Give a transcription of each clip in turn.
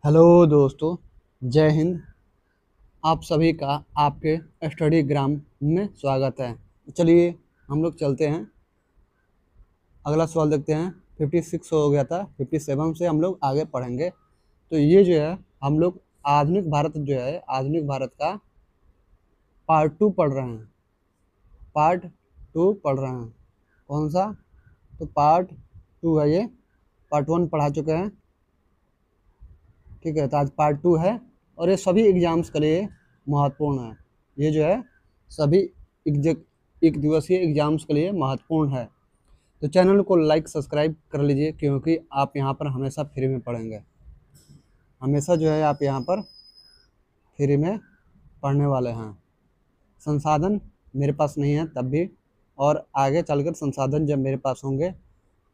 Hello दोस्तों, जय हिंद। आप सभी का आपके स्टडी ग्राम में स्वागत है। चलिए हम लोग चलते हैं, अगला सवाल देखते हैं। 56 हो गया था, 57 से हम लोग आगे पढ़ेंगे। तो ये जो है हम लोग आधुनिक भारत का पार्ट 2 पढ़ रहे हैं। पार्ट 2 पढ़ रहे हैं। कौन सा? तो पार्ट 2 है ये। पार्ट 1 पढ़ा चुके हैं, ठीक है। तो आज पार्ट 2 है और ये सभी एग्जाम्स के लिए महत्वपूर्ण है। ये जो है सभी एक दिवसीय एग्जाम्स के लिए महत्वपूर्ण है। तो चैनल को लाइक सब्सक्राइब कर लीजिए, क्योंकि आप यहाँ पर हमेशा फ्री में पढ़ेंगे। हमेशा जो है आप यहाँ पर फ्री में पढ़ने वाले हैं। संसाधन मेरे पास नहीं है तब भी, और आगे चलकर संसाधन जब मेरे पास होंगे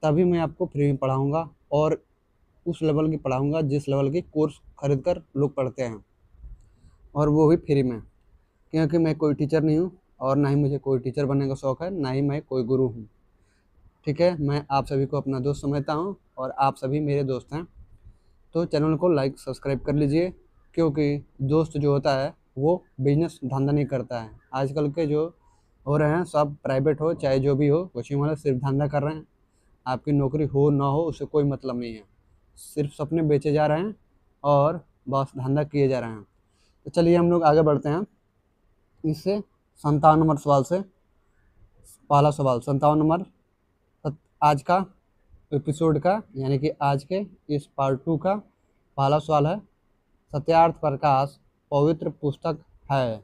तभी मैं आपको फ्री में पढ़ाऊँगा, और उस लेवल की पढ़ाऊँगा जिस लेवल की कोर्स खरीद कर लोग पढ़ते हैं, और वो भी फ्री में। क्योंकि मैं कोई टीचर नहीं हूँ, और ना ही मुझे कोई टीचर बनने का शौक़ है, ना ही मैं कोई गुरु हूँ, ठीक है। मैं आप सभी को अपना दोस्त समझता हूँ और आप सभी मेरे दोस्त हैं। तो चैनल को लाइक सब्सक्राइब कर लीजिए, क्योंकि दोस्त जो होता है वो बिजनेस धंधा नहीं करता है। आजकल के जो हो रहे हैं सब प्राइवेट हो चाहे जो भी हो, कोचिंग वाले सिर्फ धंधा कर रहे हैं। आपकी नौकरी हो ना हो उससे कोई मतलब नहीं है, सिर्फ सपने बेचे जा रहे हैं और बस धंधा किए जा रहे हैं। तो चलिए हम लोग आगे बढ़ते हैं। इससे 57 नंबर सवाल से पहला सवाल, 57 नंबर आज का एपिसोड का, यानी कि आज के इस पार्ट 2 का पहला सवाल है। सत्यार्थ प्रकाश पवित्र पुस्तक है,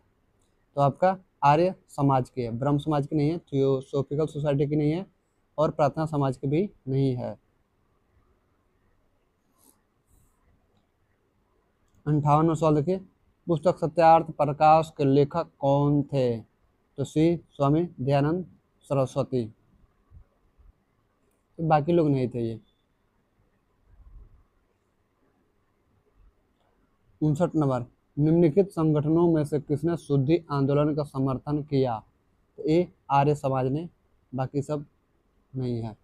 तो आपका आर्य समाज की है, ब्रह्म समाज की नहीं है, थियोसॉफिकल सोसाइटी की नहीं है, और प्रार्थना समाज की भी नहीं है। 58वां सवाल देखिए, पुस्तक सत्यार्थ प्रकाश के लेखक कौन थे? तो श्री स्वामी दयानंद सरस्वती। तो बाकी लोग नहीं थे ये। 59 नंबर, निम्नलिखित संगठनों में से किसने शुद्धि आंदोलन का समर्थन किया? तो ये आर्य समाज ने, बाकी सब नहीं है।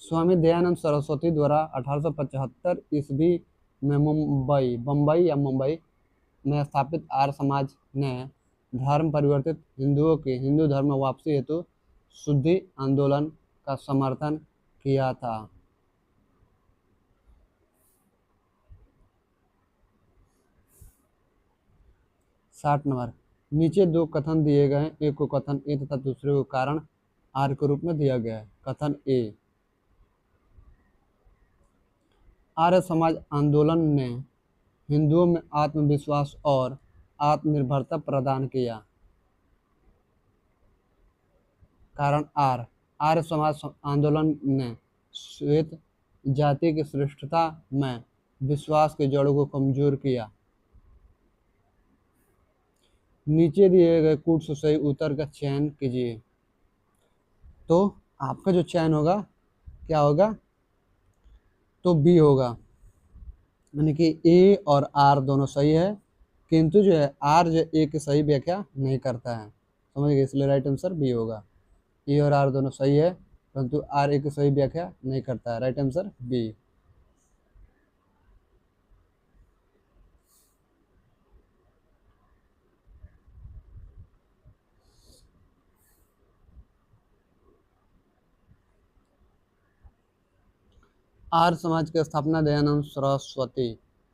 स्वामी दयानंद सरस्वती द्वारा 1875 ईस्वी में मुंबई में स्थापित आर्य समाज ने धर्म परिवर्तित हिंदुओं की हिंदू धर्म वापसी हेतु शुद्धि आंदोलन का समर्थन किया था। साठ नंबर, नीचे दो कथन दिए गए हैं, एक को कथन ए तथा दूसरे को कारण आर के रूप में दिया गया है। कथन ए, आर्य समाज आंदोलन ने हिंदुओं में आत्मविश्वास और आत्मनिर्भरता प्रदान किया। कारण आर, आर्य समाज आंदोलन ने श्वेत जाति की श्रेष्ठता में विश्वास की जड़ों को कमजोर किया। नीचे दिए गए कूट से सही उत्तर का चयन कीजिए। तो आपका जो चयन होगा क्या होगा? तो बी होगा, यानी कि ए और आर दोनों सही है, किंतु जो है आर जो ए की सही व्याख्या नहीं करता है, समझ गए, इसलिए राइट आंसर बी होगा। ए और आर दोनों सही है, परंतु आर ए की सही व्याख्या नहीं करता है, right answer B. Arya Samaj की स्थापना दयानंद सरस्वती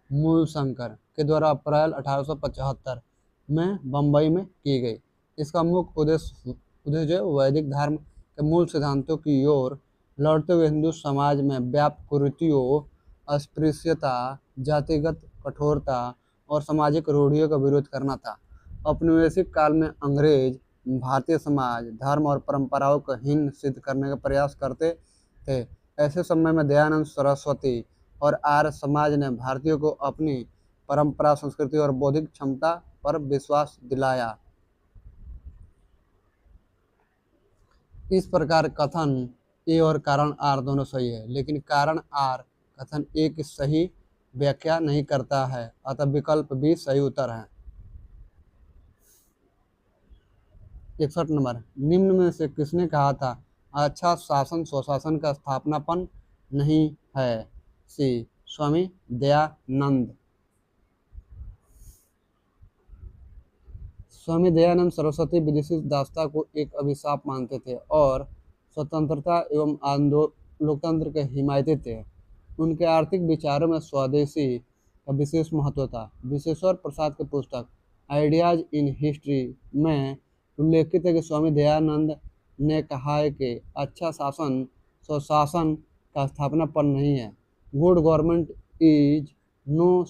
मूल शंकर के द्वारा अप्रैल 1875 में बम्बई में की गई। इसका मुख्य उद्देश्य जो वैदिक धर्म के मूल सिद्धांतों की ओर लौटते हुए हिंदू समाज में व्याप्त कुरीतियों, अस्पृश्यता, जातिगत कठोरता और सामाजिक रूढ़ियों का विरोध करना था। औपनिवेशिक काल में अंग्रेज भारतीय समाज, धर्म और परंपराओं को हीन सिद्ध करने का प्रयास करते थे। ऐसे समय में दयानंद सरस्वती और आर्य समाज ने भारतीयों को अपनी परंपरा, संस्कृति और बौद्धिक क्षमता पर विश्वास दिलाया। इस प्रकार कथन ए और कारण आर दोनों सही है, लेकिन कारण आर कथन ए की सही व्याख्या नहीं करता है, अतः विकल्प बी सही उत्तर है। 61 नंबर, निम्न में से किसने कहा था अच्छा शासन स्वशासन का स्थापनापन नहीं है। सी स्वामी दयानंद। स्वामी दयानंद सरस्वती विदेशी दासता को एक अभिशाप मानते थे और स्वतंत्रता एवं लोकतंत्र के हिमायती थे। उनके आर्थिक विचारों में स्वदेशी का विशेष महत्व था। विश्वेश्वर प्रसाद की पुस्तक आइडियाज इन हिस्ट्री में उल्लेखित है कि स्वामी दयानंद ने कहा है कि अच्छा शासन स्वशासन का स्थापनापन नहीं है। Good government is no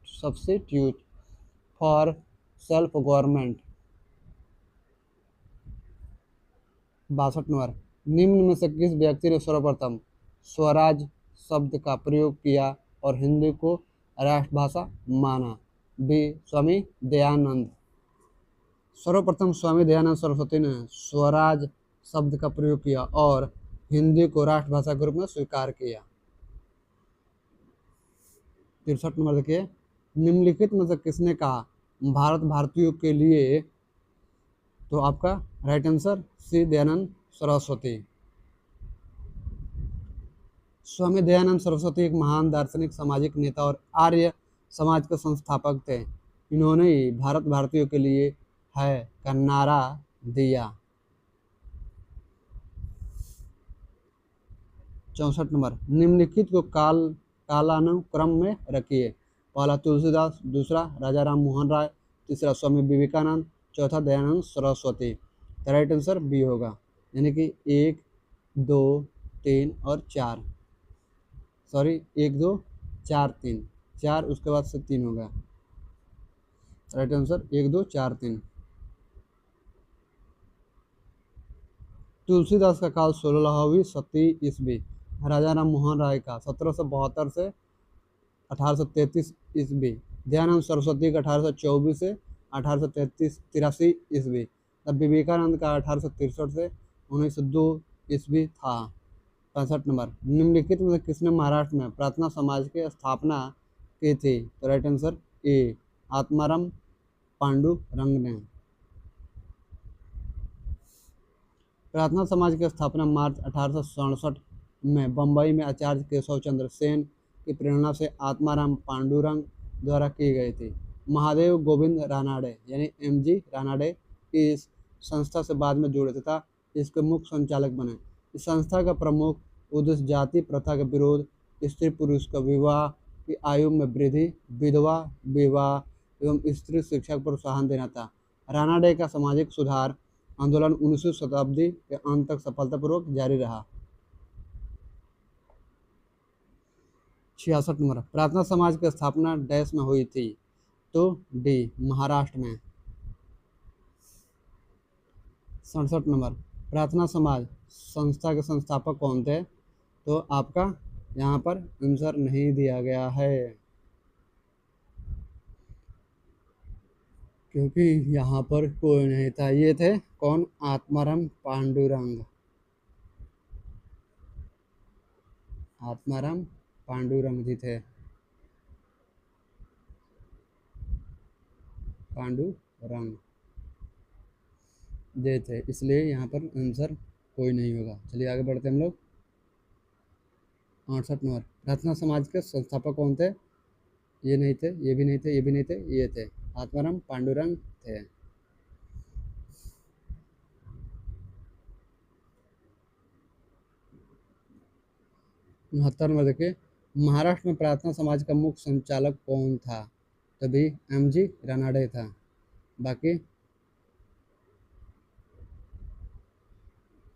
substitute for self government. 62 number, निम्न में से किस व्यक्ति ने सर्वप्रथम स्वराज शब्द का प्रयोग किया और हिंदी को राष्ट्रभाषा माना? बी स्वामी दयानंद। सर्वप्रथम स्वामी दयानंद सरस्वती ने स्वराज शब्द का प्रयोग किया और हिंदी को राष्ट्रभाषा के रूप में स्वीकार किया। 63 नंबर देखिए, निम्नलिखित में से किसने कहा भारत भारतीयों के लिए? तो आपका right answer C Dayanand Saraswati. Swami Dayanand Saraswati एक महान दार्शनिक, सामाजिक नेता और आर्य समाज के संस्थापक थे। इन्होंने ही भारत भारतीयों के लिए है का नारा दिया। 64 नंबर, निम्नलिखित को कालानुक्रम में रखिए। पहला तुलसीदास, दूसरा राजा राम मोहन राय, तीसरा स्वामी विवेकानंद, चौथा दयानंद सरस्वती। तो राइट आंसर बी होगा, यानी कि 1, 2, 3 और 4। सॉरी 1, 2, 4, 3, 4 उसके बाद से 3 होगा। Right answer 1, 2, 4, 3। तुलसीदास का काल 16वीं शती ईस्वी, राजा राम मोहन राय का 1772 से 1833 ईस्वी, दयानंद सरस्वती का 1824 से 1883 ईस्वी, तब विवेकानंद का 1863 से 1902 ईस्वी था। 65 नंबर, निम्नलिखित में किसने महाराष्ट्र में प्रार्थना समाज की स्थापना की थी? तो right answer A Atmaram Pandurang ने। प्रार्थना समाज की स्थापना मार्च 1867 में बम्बई में आचार्य केशव चंद्र सेन की प्रेरणा से आत्माराम पांडुरंग द्वारा की गई थी। महादेव गोविंद रानाडे यानी एमजी रानाडे इस संस्था से बाद में जुड़े तथा इसके मुख्य संचालक बने। इस संस्था का प्रमुख उद्देश्य जाति प्रथा का विरोध, स्त्री पुरुष का विवाह की आयु में वृद्धि, विधवा विवाह एवं स्त्री शिक्षा को प्रोत्साहन देना था। रानाडे का सामाजिक सुधार आंदोलन 19वीं शताब्दी के अंत तक सफलतापूर्वक जारी रहा। 66 नंबर, प्रार्थना समाज की स्थापना डैश में हुई थी? तो डी महाराष्ट्र में। 67 नंबर, प्रार्थना समाज संस्था के संस्थापक कौन थे? तो आपका यहाँ पर आंसर नहीं दिया गया है, क्योंकि यहाँ पर कोई नहीं था। ये थे कौन? आत्माराम पांडुरंग। आत्माराम पांडुरंग जी थे, पांडुरंग जे थे, इसलिए यहाँ पर आंसर कोई नहीं होगा। चलिए आगे बढ़ते हैं हम लोग। 68 नंबर, प्रार्थना समाज के संस्थापक कौन थे? ये नहीं थे, ये भी नहीं थे, ये भी नहीं थे, ये थे आत्माराम पांडुरंग थे। 69 नंबर देखिए, महाराष्ट्र में प्रार्थना समाज का मुख्य संचालक कौन था? तभी एमजी रानाडे था। बाकी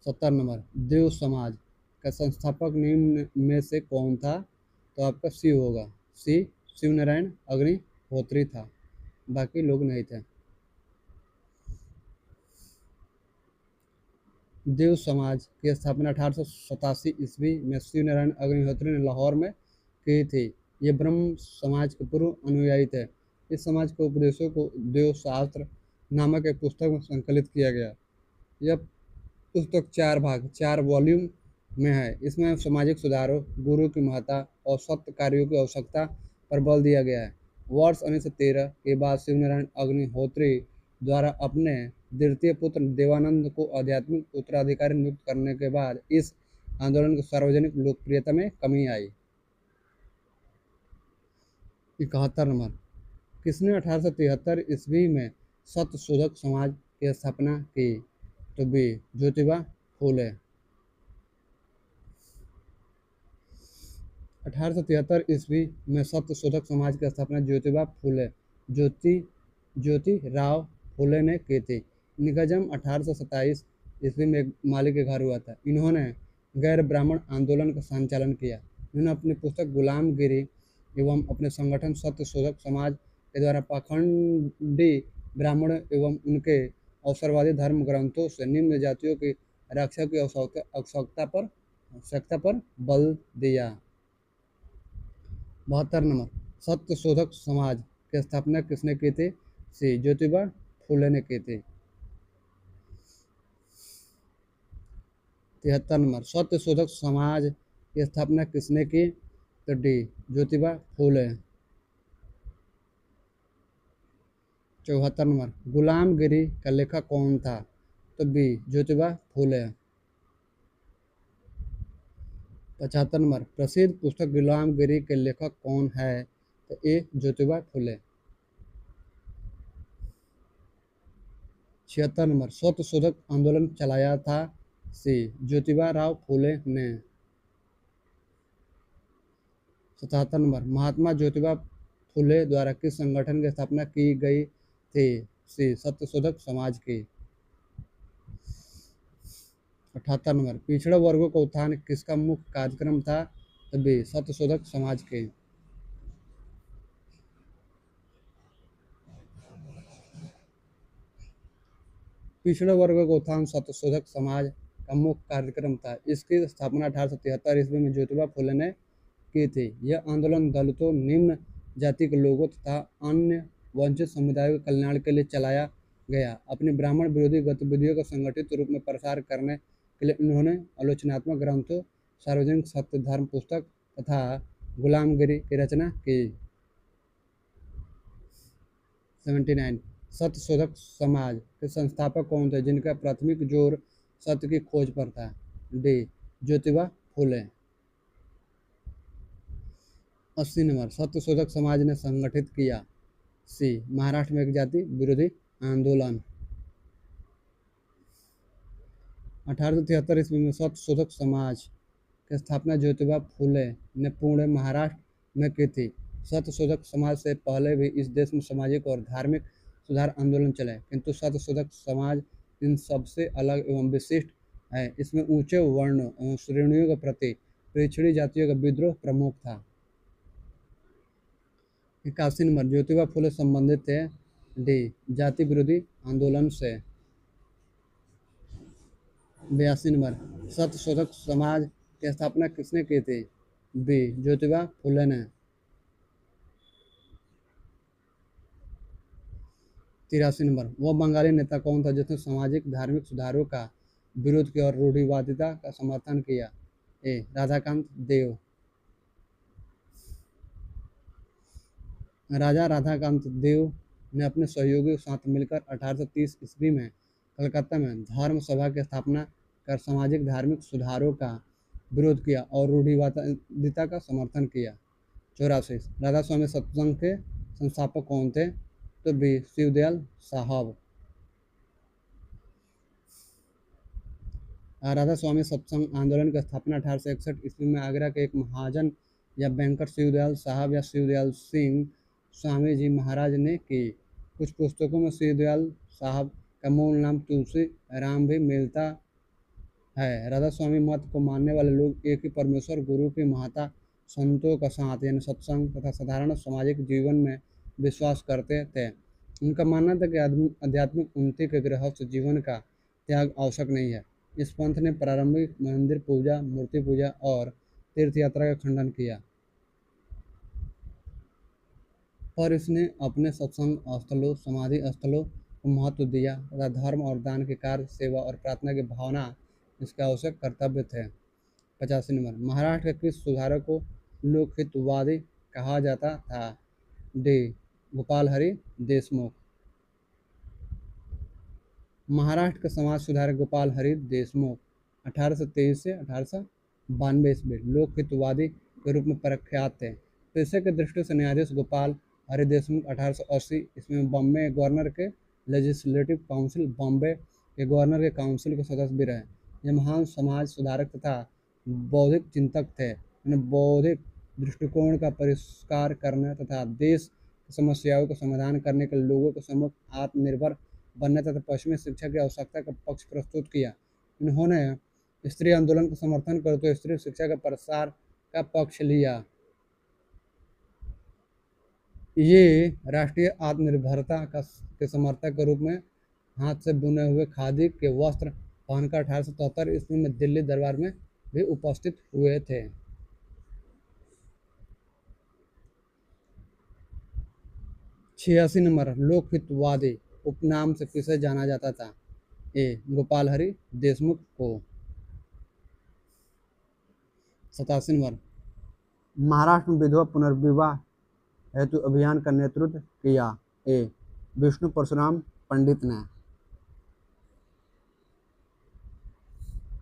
70 नंबर, देव समाज का संस्थापक निम्न में से कौन था? तो आपका सी होगा, सी शिव नारायण अग्निहोत्री था, बाकी लोग नहीं थे। देव समाज की स्थापना 1887 ईस्वी में शिव नारायण अग्निहोत्री ने लाहौर में की थी। ये ब्रह्म समाज के पूर्व अनुयायी थे। इस समाज के उपदेशों को देव शास्त्र नामक एक पुस्तक में संकलित किया गया। यह पुस्तक 4 भाग 4 वॉल्यूम में है। इसमें सामाजिक सुधारों, गुरु की महत्ता और सत्य कार्यों की आवश्यकता पर बल दिया गया है। वर्ष 1913 के बाद शिव नारायण अग्निहोत्री द्वारा अपने द्वितीय पुत्र देवानंद को आध्यात्मिक उत्तराधिकारी नियुक्त करने के बाद इस आंदोलन की सार्वजनिक लोकप्रियता में कमी आई। 71 नंबर, किसने 1873 ईस्वी में सत्य शोधक समाज की स्थापना की? तो बी ज्योतिबा फूले। 1873 ईस्वी में सत्य शोधक समाज की स्थापना ज्योतिबा फूले ज्योति राव फूले ने की थी। इनका जन्म 1827 ईस्वी में एक माली के घर हुआ था। इन्होंने गैर ब्राह्मण आंदोलन का संचालन किया। इन्होंने अपनी पुस्तक गुलामगिरी एवं अपने संगठन सत्य शोधक समाज के द्वारा पाखंडी ब्राह्मण एवं उनके अवसरवादी धर्म ग्रंथों से निम्न जातियों की रक्षा की आवश्यकता पर बल दिया। 72 नंबर, सत्य शोधक समाज की स्थापना किसने की थी? सी ज्योतिबा फूले ने की थी। 73 नंबर, सत्य शोधक समाज की स्थापना किसने की? तो डी ज्योतिबा फूले। 74 नंबर, गुलामगिरी का लेखक कौन था? तो बी ज्योतिबा फूले। 75 नंबर, प्रसिद्ध पुस्तक गुलामगिरी के लेखक कौन है? तो ए ज्योतिबा फूले। 76 नंबर, सत्य शोधक आंदोलन चलाया था? सी ज्योतिबा राव फूले ने। 77 नंबर, महात्मा ज्योतिबा फूले द्वारा किस संगठन की स्थापना की गई थी? सी सत्य शोधक समाज की। 78 नंबर, पिछड़े वर्गों का उत्थान किसका मुख्य कार्यक्रम था? तो बी सत्य शोधक समाज के। 'पिछड़े वर्ग का उत्थान सत्यशोधक समाज का मुख्य कार्यक्रम था। इसकी स्थापना 1873 ईस्वी में ज्योतिबा फूले ने की थी। यह आंदोलन दलितों, निम्न जाति के लोगों तथा अन्य वंचित समुदायों के कल्याण के लिए चलाया गया। अपनी ब्राह्मण विरोधी गतिविधियों का संगठित रूप में प्रसार करने के लिए उन्होंने आलोचनात्मक ग्रंथों, सार्वजनिक सत्य धर्म पुस्तक तथा गुलामगिरी की रचना की। 79 सत्य शोधक समाज के संस्थापक कौन थे जिनका प्राथमिक जोर सत्य की खोज पर था? डी ज्योतिबा फूले। 80 नंबर, सत्य शोधक समाज ने संगठित किया? सी महाराष्ट्र में एक जाति विरोधी आंदोलन। 1873 ईस्वी में सत्य शोधक समाज की स्थापना ज्योतिबा फूले ने पुणे महाराष्ट्र में की थी। सत्य शोधक समाज से पहले भी इस देश में सामाजिक और धार्मिक सुधार आंदोलन चले, किंतु सत्य शोधक समाज इन सबसे अलग एवं विशिष्ट है। इसमें ऊंचे वर्णों एवं श्रेणियों के प्रति पिछड़ी जातियों का विद्रोह प्रमुख था। 81 नंबर, ज्योतिबा फूले संबंधित थे? डी जाति विरोधी आंदोलन से। 82 नंबर, सत्य शोधक समाज की स्थापना किसने की थी? बी ज्योतिबा फूले ने। 83 नंबर, वह बंगाली नेता कौन था जिसने सामाजिक धार्मिक सुधारों का विरोध किया और रूढ़िवादिता का समर्थन किया? ए राधाकांत देव। राजा राधाकांत देव ने अपने सहयोगियों के साथ मिलकर 1830 ईस्वी में कलकत्ता में धर्म सभा की स्थापना कर सामाजिक धार्मिक सुधारों का विरोध किया और रूढ़िवादिता का समर्थन किया। 84 राधा स्वामी सत्संग के संस्थापक कौन थे? तो बी शिवदयाल साहब। राधा स्वामी सत्संग आंदोलन की स्थापना 1861 ईस्वी में आगरा के एक महाजन या बैंकर शिवदयाल साहब या शिवदयाल सिंह स्वामी जी महाराज ने की। कुछ पुस्तकों में शिवदयाल साहब का मूल नाम तुलसी राम भी मिलता है। राधा स्वामी मत को मानने वाले लोग एक ही परमेश्वर गुरु की महत्ता, संतों का साथ यानी सत्संग तथा साधारण सामाजिक जीवन में विश्वास करते थे। उनका मानना था कि आध्यात्मिक उन्नति के गृहस्थ जीवन का त्याग आवश्यक नहीं है। इस पंथ ने प्रारंभिक मंदिर पूजा, मूर्ति पूजा और तीर्थ यात्रा का खंडन किया, पर इसने अपने सत्संग स्थलों, समाधि स्थलों को महत्व दिया तथा धर्म और दान के कार्य, सेवा और प्रार्थना की भावना इसके आवश्यक कर्तव्य थे। 85 नंबर, महाराष्ट्र के किस सुधारक को लोकहितवादी कहा जाता था? डी गोपाल हरि देशमुख। महाराष्ट्र के समाज सुधारक गोपाल हरि देशमुख 1823 से 18 92 ईस्वी लोकहितवादी के रूप में प्रख्यात थे। पेशे की दृष्टि से न्यायाधीश गोपाल हरि देशमुख 1880 ईस्वी में बॉम्बे गवर्नर के लेजिस्लेटिव काउंसिल बॉम्बे के गवर्नर के काउंसिल के सदस्य भी रहे। ये महान समाज सुधारक तथा बौद्धिक चिंतक थे। उन्हें बौद्धिक दृष्टिकोण का परिष्कार करने तथा देश की समस्याओं का समाधान करने के लोगों के सम्मुख आत्मनिर्भर बनने तथा पश्चिमी शिक्षा की आवश्यकता का पक्ष प्रस्तुत किया। इन्होंने स्त्री आंदोलन का समर्थन करते हुए स्त्री शिक्षा के प्रसार का पक्ष लिया। ये राष्ट्रीय आत्मनिर्भरता के समर्थक के रूप में हाथ से बुने हुए खादी के वस्त्र पहनकर 1877 ईस्वी में दिल्ली दरबार में भी उपस्थित हुए थे। 86 नंबर लोकहितवादी उपनाम से किसे जाना जाता था? ए गोपाल हरि देशमुख को। 87 नंबर महाराष्ट्र में विधवा पुनर्विवाह हेतु अभियान का नेतृत्व किया? ए विष्णु परशुराम पंडित ने।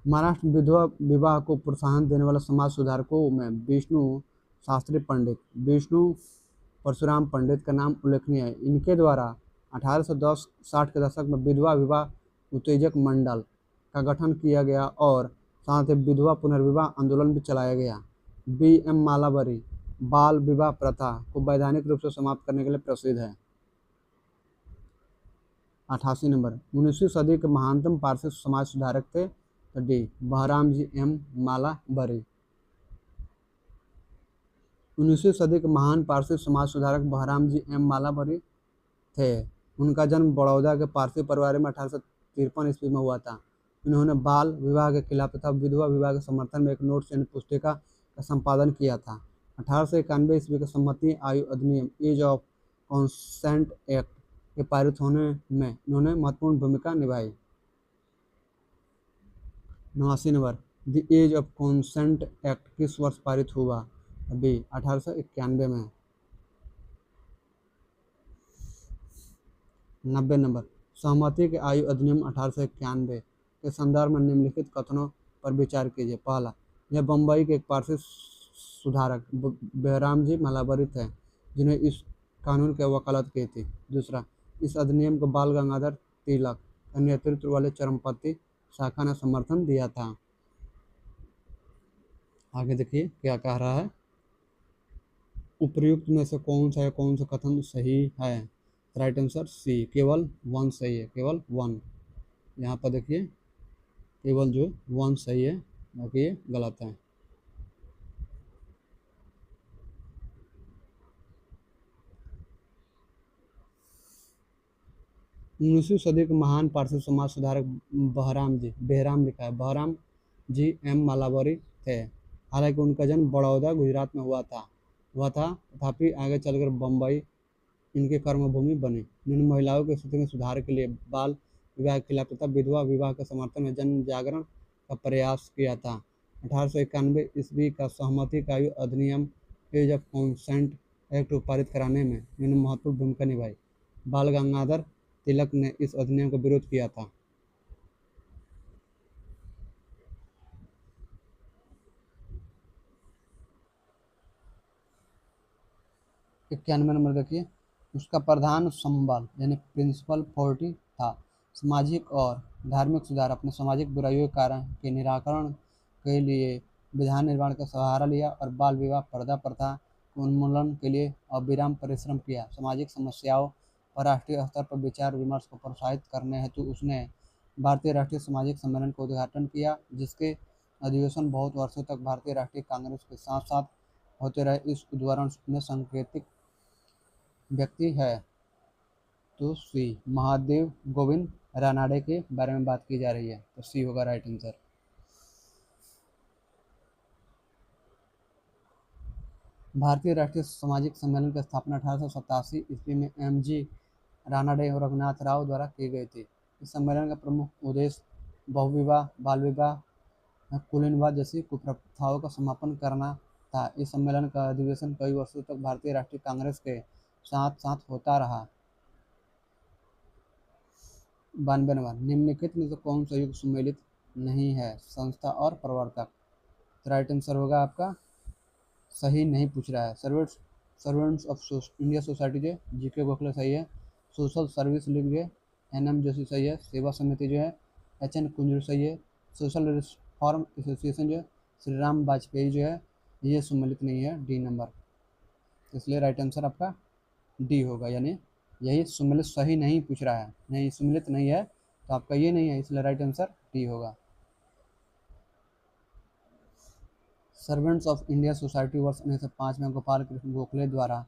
महाराष्ट्र में विधवा विवाह को प्रोत्साहन देने वाले समाज सुधारकों में विष्णु शास्त्री पंडित, विष्णु परशुराम पंडित का नाम उल्लेखनीय है। इनके द्वारा 1860 के दशक में विधवा विवाह उत्तेजक मंडल का गठन किया गया और साथ ही विधवा पुनर्विवाह आंदोलन भी चलाया गया। B.M. मालाबरी बाल विवाह प्रथा को वैधानिक रूप से समाप्त करने के लिए प्रसिद्ध है। 88 नंबर 19वीं सदी के महानतम पारसी समाज सुधारक थे? तो डी बहराम जी एम मालाबरी। 19वीं सदी के महान पारसी समाज सुधारक बहराम जी एम मालाबरी थे। उनका जन्म बड़ौदा के पारसी परिवार में 1853 ईस्वी में हुआ था। इन्होंने बाल विवाह के खिलाफ तथा विधवा विवाह के समर्थन में एक नोट्स यानी पुस्तिका का संपादन किया था। 1891 ईस्वी के सम्मति आयु अधिनियम एज ऑफ कॉन्सेंट एक्ट के पारित होने में इन्होंने महत्वपूर्ण भूमिका निभाई। 89 number the age of consent act किस वर्ष पारित हुआ? अभी 1891 में। 90 नंबर सहमति के आयु अधिनियम 1891 के संदर्भ में निम्नलिखित कथनों पर विचार कीजिए। पहला, यह बम्बई के एक पारसी सुधारक बहराम जी मालाबरी थे जिन्हें इस कानून की वकालत की थी। दूसरा, इस अधिनियम को बाल गंगाधर तिलक का नेतृत्व वाले चरमपंथी शाखा ने समर्थन दिया था। आगे देखिए क्या कह रहा है। उपर्युक्त में से कौन सा कथन सही है? राइट आंसर सी, केवल 1 सही है, केवल 1। यहाँ पर देखिए केवल जो 1 सही है, बाकी ये गलत है। उन्नीसवीं सदी के महान पारसी समाज सुधारक बेहराम लिखा है, बहराम जी एम मालाबरी थे। हालांकि उनका जन्म बड़ौदा गुजरात में हुआ था तथापि आगे चलकर बम्बई इनकी कर्मभूमि बनी। इन्होंने महिलाओं की स्थिति में सुधार के लिए बाल विवाह के खिलाफ तथा विधवा विवाह के समर्थन में जन जागरण का प्रयास किया था। 1891 ईस्वी का सहमति का आयु अधिनियम एज ऑफ कॉन्सेंट एक्ट पारित कराने में इन्होंने महत्वपूर्ण भूमिका निभाई। बाल गंगाधर तिलक ने इस अधिनियम का विरोध किया था। 91 नंबर देखिए, उसका प्रधान संबल यानी प्रिंसिपल फोर्टी था। सामाजिक और धार्मिक सुधार अपने सामाजिक बुराइयों के कारण के निराकरण के लिए विधान निर्माण का सहारा लिया और बाल विवाह पर्दा प्रथा के उन्मूलन के लिए अविराम परिश्रम किया। सामाजिक समस्याओं पर राष्ट्रीय स्तर पर विचार विमर्श को प्रोत्साहित करने हेतु उसने भारतीय राष्ट्रीय सामाजिक सम्मेलन का उद्घाटन किया, जिसके अधिवेशन बहुत वर्षों तक भारतीय राष्ट्रीय कांग्रेस के साथ साथ होते रहे। इस उद्घाटन में सांकेतिक व्यक्ति है तो सी महादेव गोविंद रानाडे के बारे में बात की जा रही है, तो सी होगा राइट आंसर। भारतीय राष्ट्रीय सामाजिक सम्मेलन की स्थापना 1887 ईस्वी में M.G. रानाडे और रघुनाथ राव द्वारा की गई थी। इस सम्मेलन का प्रमुख उद्देश्य बहुविवाह, बाल विवाह, कुलीनवाद जैसी कुप्रथाओं का समापन करना था। इस सम्मेलन का अधिवेशन कई वर्षों तक भारतीय राष्ट्रीय कांग्रेस के साथ साथ होता रहा। 92 नंबर निम्नलिखित में से कौन सा युग सुमेलित नहीं है? संस्था और प्रवर्तक। तो राइट आंसर होगा आपका, सही नहीं पूछ रहा है। सर्वेंट्स ऑफ इंडिया सोसाइटी जो जीके गोखले सही है। सोशल सर्विस लीग जो एनएम जोशी सही है। सेवा समिति जो है एचएन कुंजरू सही है। सोशल रिफॉर्म एसोसिएशन जो है श्री राम वाजपेयी जो है ये सम्मिलित नहीं है, डी नंबर। तो इसलिए राइट आंसर आपका डी होगा, यानी यही सम्मिलित सही नहीं पूछ रहा है, नहीं सम्मिलित नहीं है तो आपका ये नहीं है, इसलिए राइट आंसर डी होगा। सर्वेंट्स ऑफ इंडिया सोसाइटी वर्ष 1905 में गोपाल कृष्ण गोखले द्वारा,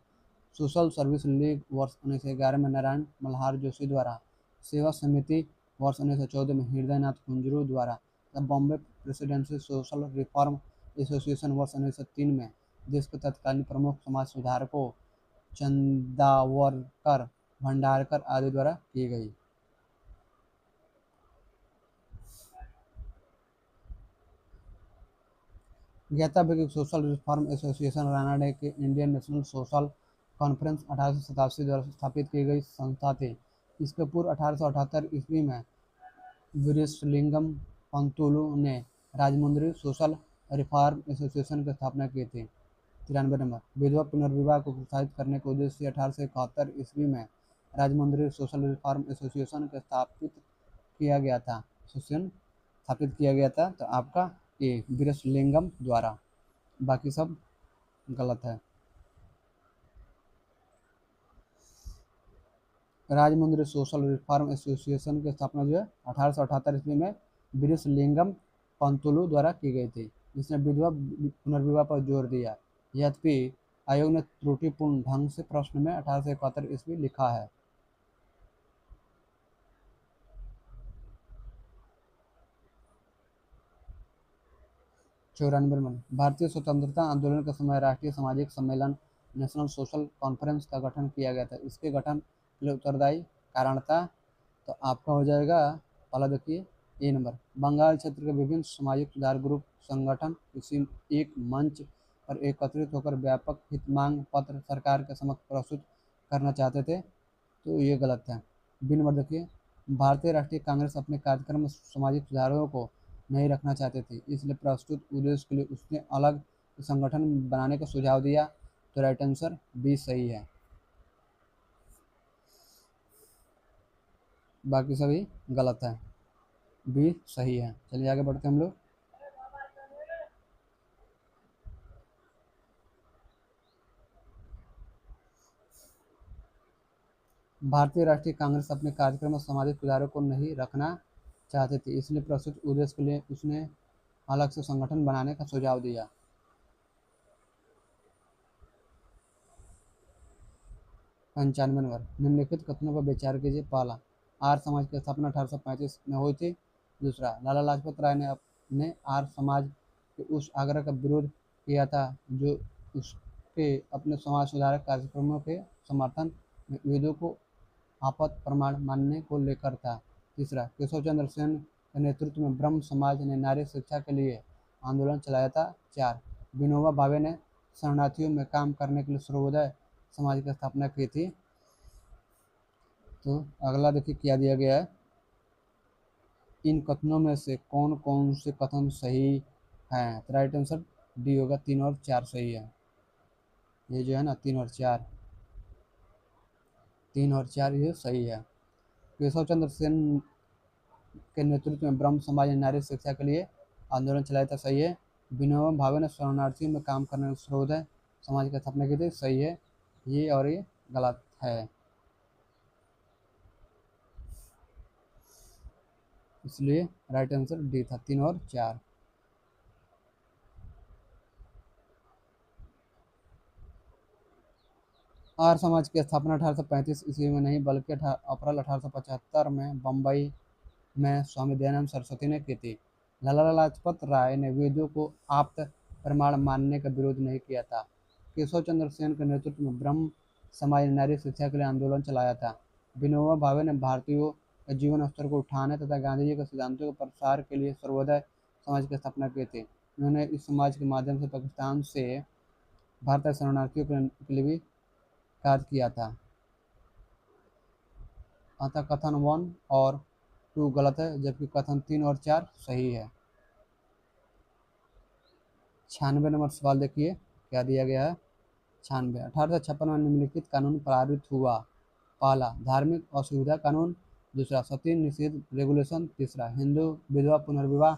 सोशल सर्विस लीग वर्ष 1911 में नारायण मल्हार जोशी द्वारा, सेवा समिति वर्ष 1914 में हृदय नाथ कुंजरू द्वारा, the Bombay presidency social reform association वर्ष 1903 में देश के तत्कालीन प्रमुख समाज सुधारकों चंदावरकर, भंडारकर आदि द्वारा की गई। ज्ञाता भी social reform association Rana day के इंडियन नेशनल सोशल कॉन्फ्रेंस 1887 द्वारा स्थापित की गई संस्था थी। इसके पूर्व 1878 ईस्वी में वीरेशलिंगम पंतुलु ने राजमुंद्री सोशल रिफॉर्म एसोसिएशन की स्थापना की थी। 93 नंबर, विधवा पुनर्विवाह को प्रोत्साहित करने के उद्देश्य से 1871 ईस्वी में राजमुंद्री सोशल रिफॉर्म एसोसिएशन के स्थापित किया गया था। तो आपका ये वीरेशलिंगम द्वारा, बाकी सब गलत है। राजमुंद्री सोशल रिफॉर्म एसोसिएशन की स्थापना जो है 1878 ईस्वी में वीरेशलिंगम पंतुलु द्वारा की गई थी। इसने विधवा पुनर्विवाह पर जोर दिया। यद्यपि आयोग ने त्रुटिपूर्ण ढंग से प्रश्न में 1871 ईस्वी लिखा है। चौरानवे नंबर, भारतीय स्वतंत्रता आंदोलन के समय राष्ट्रीय सामाजिक सम्मेलन नेशनल सोशल कॉन्फ्रेंस का गठन किया गया था। इसके गठन के लिए उत्तरदायी कारण था। तो आपका हो जाएगा पहला, देखिए ए नंबर, बंगाल क्षेत्र के विभिन्न सामाजिक सुधार ग्रुप संगठन किसी एक मंच पर एकत्रित होकर व्यापक हितमांग पत्र सरकार के समक्ष प्रस्तुत करना चाहते थे। तो ये गलत है। बी नंबर देखिए, भारतीय राष्ट्रीय कांग्रेस अपने कार्यक्रम में सामाजिक सुधारों को नहीं रखना चाहते थे, इसलिए प्रस्तुत उद्देश्य के लिए उसने अलग संगठन बनाने का सुझाव दिया। तो राइट आंसर बी सही है, बाकी सभी गलत है, बी सही है। चलिए आगे बढ़ते हैं हम लोग। भारतीय राष्ट्रीय कांग्रेस अपने कार्यक्रम में सामाजिक सुधारों को नहीं रखना चाहते थे, इसलिए प्रस्तुत उद्देश्य के लिए उसने अलग से संगठन बनाने का सुझाव दिया। 95 नंबर, निम्नलिखित कथनों पर विचार कीजिए। पहला, आर्य समाज की स्थापना 1835 में हुई थी। दूसरा, लाला लाजपत राय ने आर्य समाज के उस आग्रह का विरोध किया था जो उसके अपने समाज सुधारक कार्यक्रमों के समर्थन में वेदों को आपात प्रमाण मानने को लेकर था। तीसरा, केशव चंद्र सेन के नेतृत्व में ब्रह्म समाज ने नारी शिक्षा के लिए आंदोलन चलाया था। 4, विनोबा भावे ने शरणार्थियों में काम करने के लिए सर्वोदय समाज की स्थापना की थी। तो अगला देखिए क्या दिया गया है, इन कथनों में से कौन कौन से कथन सही हैं। तो राइट आंसर डी होगा, 3 और 4 सही है। ये जो है ना 3 और 4, 3 और 4 ये सही है। केशव चंद्र सेन के नेतृत्व में ब्रह्म समाज ने नारी शिक्षा के लिए आंदोलन चलाया था, सही है। विनोबा भावे ने शरणार्थियों में काम करने सर्वोदय समाज की स्थापना की थी, सही है। ये और ये गलत है, इसलिए राइट आंसर डी था, 3 और 4। आर्य समाज की स्थापना 1835 ईस्वी में नहीं बल्कि अप्रैल 1875 में बम्बई में स्वामी दयानंद सरस्वती ने की थी। लाला लाजपत राय ने वेदों को आप्त प्रमाण मानने का विरोध नहीं किया था। केशव चंद्र सेन के नेतृत्व में ब्रह्म समाज ने नारी शिक्षा के लिए आंदोलन चलाया था। विनोबा भावे ने भारतीयों के जीवन स्तर को उठाने तथा गांधी जी के सिद्धांतों के प्रसार के लिए सर्वोदय समाज की स्थापना की थी। उन्होंने इस समाज के माध्यम से पाकिस्तान से भारत शरणार्थियों के लिए भी कार्य किया था। अतः कथन 1 और 2 गलत है, जबकि कथन 3 और 4 सही है। 96 नंबर सवाल देखिए क्या दिया गया है। 96 1856 में निम्नलिखित कानून पारित हुआ। पहला धार्मिक असुविधा कानून, दूसरा सती निषेध रेगुलेशन, तीसरा हिंदू विधवा पुनर्विवाह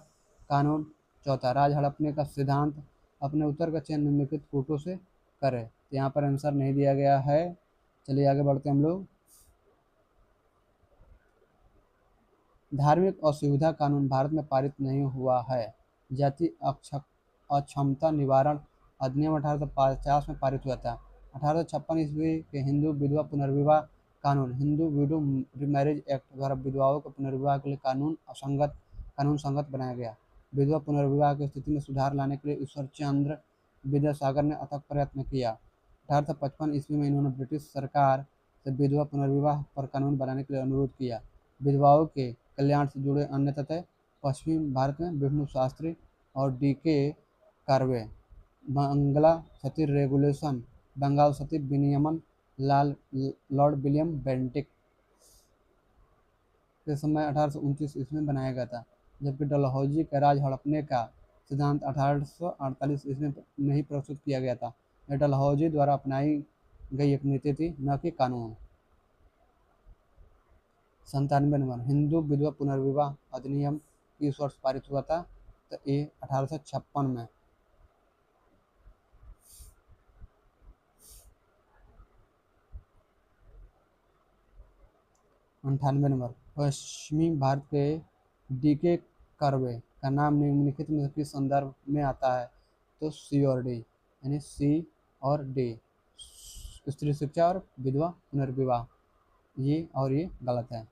कानून, चौथा राज हड़पने का सिद्धांत। अपने उत्तर का चयन निम्नलिखित कोटों से करें। तो यहाँ पर आंसर नहीं दिया गया है। चलिए आगे बढ़ते हैं हम लोग। धार्मिक असुविधा कानून भारत में पारित नहीं हुआ है। जाति अक्षमता निवारण अधिनियम 1850 में पारित हुआ था। 1856 ईस्वी के हिंदू विधवा पुनर्विवाह कानून, हिंदू विडो मैरिज एक्ट द्वारा विधवाओं के पुनर्विवाह के लिए कानून संगत बनाया गया। विधवा पुनर्विवाह की स्थिति में सुधार लाने के लिए ईश्वर चंद्र विद्यासागर ने अथक प्रयत्न किया। 1855 ईस्वी में इन्होंने ब्रिटिश सरकार से विधवा पुनर्विवाह पर कानून बनाने के लिए अनुरोध किया। विधवाओं के कल्याण से जुड़े अन्य तथ्य पश्चिमी भारत में विष्णु शास्त्री और डी.के. कार्वे, बंगला सती रेगुलेशन, बंगाल सती विनियमन लॉर्ड विलियम बेंटिक के समय 1829 ईस्वी में बनाया गया था, जबकि डलहौजी के राज हड़पने का सिद्धांत 1848 ईस्वी में ही प्रस्तुत किया गया था। यह डलहौजी द्वारा अपनाई गई एक नीति थी, न कि कानून। 97 नंबर हिंदू विधवा पुनर्विवाह अधिनियम किस वर्ष पारित हुआ था? तो ये 1856 में। 98 नंबर पश्चिमी भारत के डी.के. कर्वे का नाम निम्नलिखित में किस संदर्भ में आता है? तो सी और डी, यानी सी और डी, स्त्री शिक्षा और विधवा पुनर्विवाह। ये गलत है।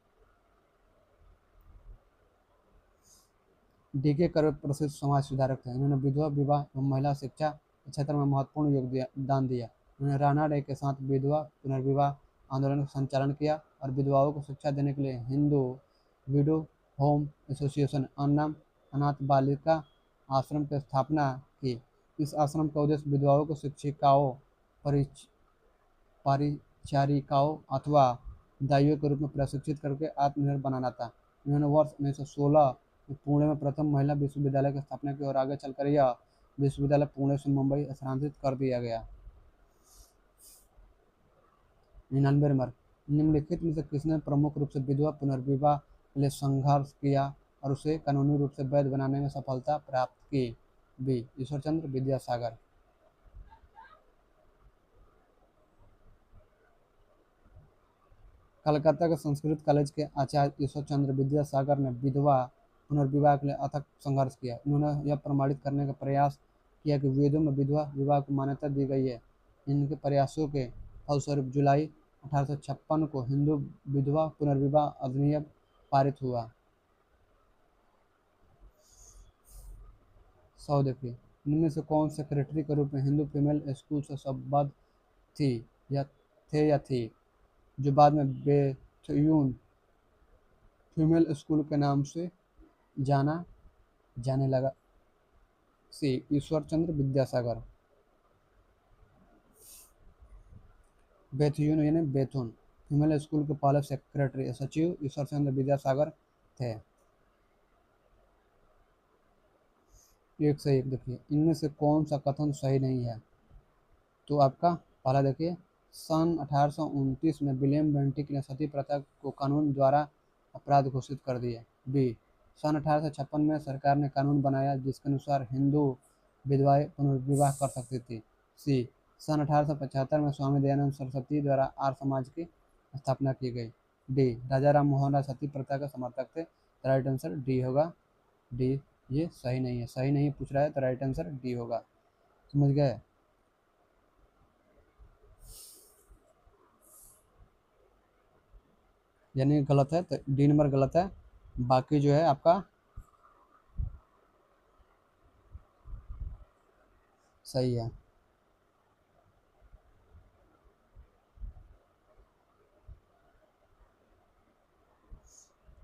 डी.के. कर्वे प्रसिद्ध समाज सुधारक थे। इन्होंने विधवा विवाह एवं महिला शिक्षा के क्षेत्र में महत्वपूर्ण योगदान दिया। उन्होंने राणा डे के साथ विधवा पुनर्विवाह आंदोलन का संचालन किया और विधवाओं को शिक्षा देने के लिए हिंदू विडो होम एसोसिएशन अनाथ बालिका आश्रम की स्थापना की। इस आश्रम का उद्देश्य विधवाओं को शिक्षिकाओं, परिचारिकाओं अथवा दाइयों के रूप में प्रशिक्षित करके आत्मनिर्भर बनाना था। इन्होंने वर्ष 1916 में पुणे में प्रथम महिला विश्वविद्यालय की स्थापना की और आगे चलकर यह विश्वविद्यालय पुणे से मुंबई स्थानांतरित कर दिया गया। 99 नंबर निम्नलिखित में से किसने प्रमुख रूप से विधवा पुनर्विवाह के लिए संघर्ष किया और उसे कानूनी रूप से वैध बनाने में सफलता प्राप्त की? बी. ईश्वरचंद्र विद्यासागर। कलकत्ता के संस्कृत कॉलेज के आचार्य ईश्वरचंद्र विद्यासागर ने विधवा पुनर्विवाह के लिए अथक संघर्ष किया। उन्होंने यह प्रमाणित करने का प्रयास किया कि वेदों में विधवा विवाह को मान्यता दी गई है। इनके प्रयासों के फलस्वरूप जुलाई 1856 को हिंदू विधवा पुनर्विवाह अधिनियम पारित हुआ। 100 देखिए, इनमें से कौन सेक्रेटरी के रूप में हिंदू फीमेल स्कूल से संबद्ध थी जो बाद में बेथुन फीमेल स्कूल के नाम से जाना जाने लगा? सी. ईश्वरचंद्र विद्यासागर। बेथुन यानी बेथुन फीमेल स्कूल के पहले सेक्रेटरी सचिव ईश्वरचंद्र विद्यासागर थे। एक से एक देखिए, इनमें से कौन सा कथन सही नहीं है? तो आपका पहला देखिए, सन 1829 में विलियम बेंटिक ने सती प्रथा को कानून द्वारा अपराध घोषित कर दिया। बी. सन 1856 में सरकार ने कानून बनाया जिसके अनुसार हिंदू विधवाएं पुनर्विवाह कर सकती थी। सी. सन 1875 में स्वामी दयानंद सरस्वती द्वारा आर्य समाज की स्थापना की गई। डी. राजा राम मोहन राय सती प्रथा के समर्थक थे। तो राइट आंसर डी होगा। डी ये सही नहीं है, सही नहीं पूछ रहा है तो राइट आंसर डी होगा। समझ गए? यानी गलत है तो डी नंबर गलत है, बाकी जो है आपका सही है।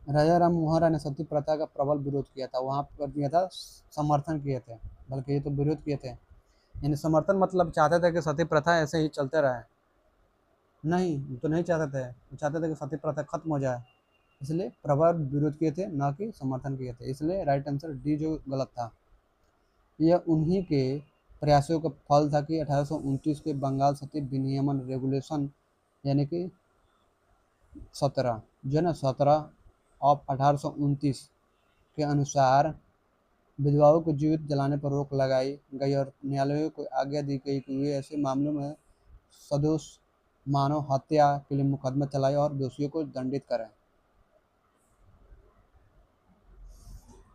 राजा राम मोहन राय ने सती प्रथा का प्रबल विरोध किया था। वहां पर दिया था समर्थन किए थे, बल्कि ये तो विरोध किए थे। यानी समर्थन मतलब चाहते थे कि सती प्रथा ऐसे ही चलते रहे। नहीं तो नहीं चाहते थे, वो चाहते थे कि सती प्रथा खत्म हो जाए, इसलिए प्रबल विरोध किए थे, ना कि समर्थन किए थे। इसलिए राइट आंसर डी जो गलत था। यह उन्हीं के प्रयासों का फल था कि 1829 के बंगाल सती विनियमन रेगुलेशन यानी कि 17 जो है ना 17 ऑफ 1829 के अनुसार विधवाओं को जीवित जलाने पर रोक लगाई गई और न्यायालयों को आज्ञा दी गई कि वे ऐसे मामलों में सदोष मानव हत्या के लिए मुकदमा चलाएं और दोषियों को दंडित करें।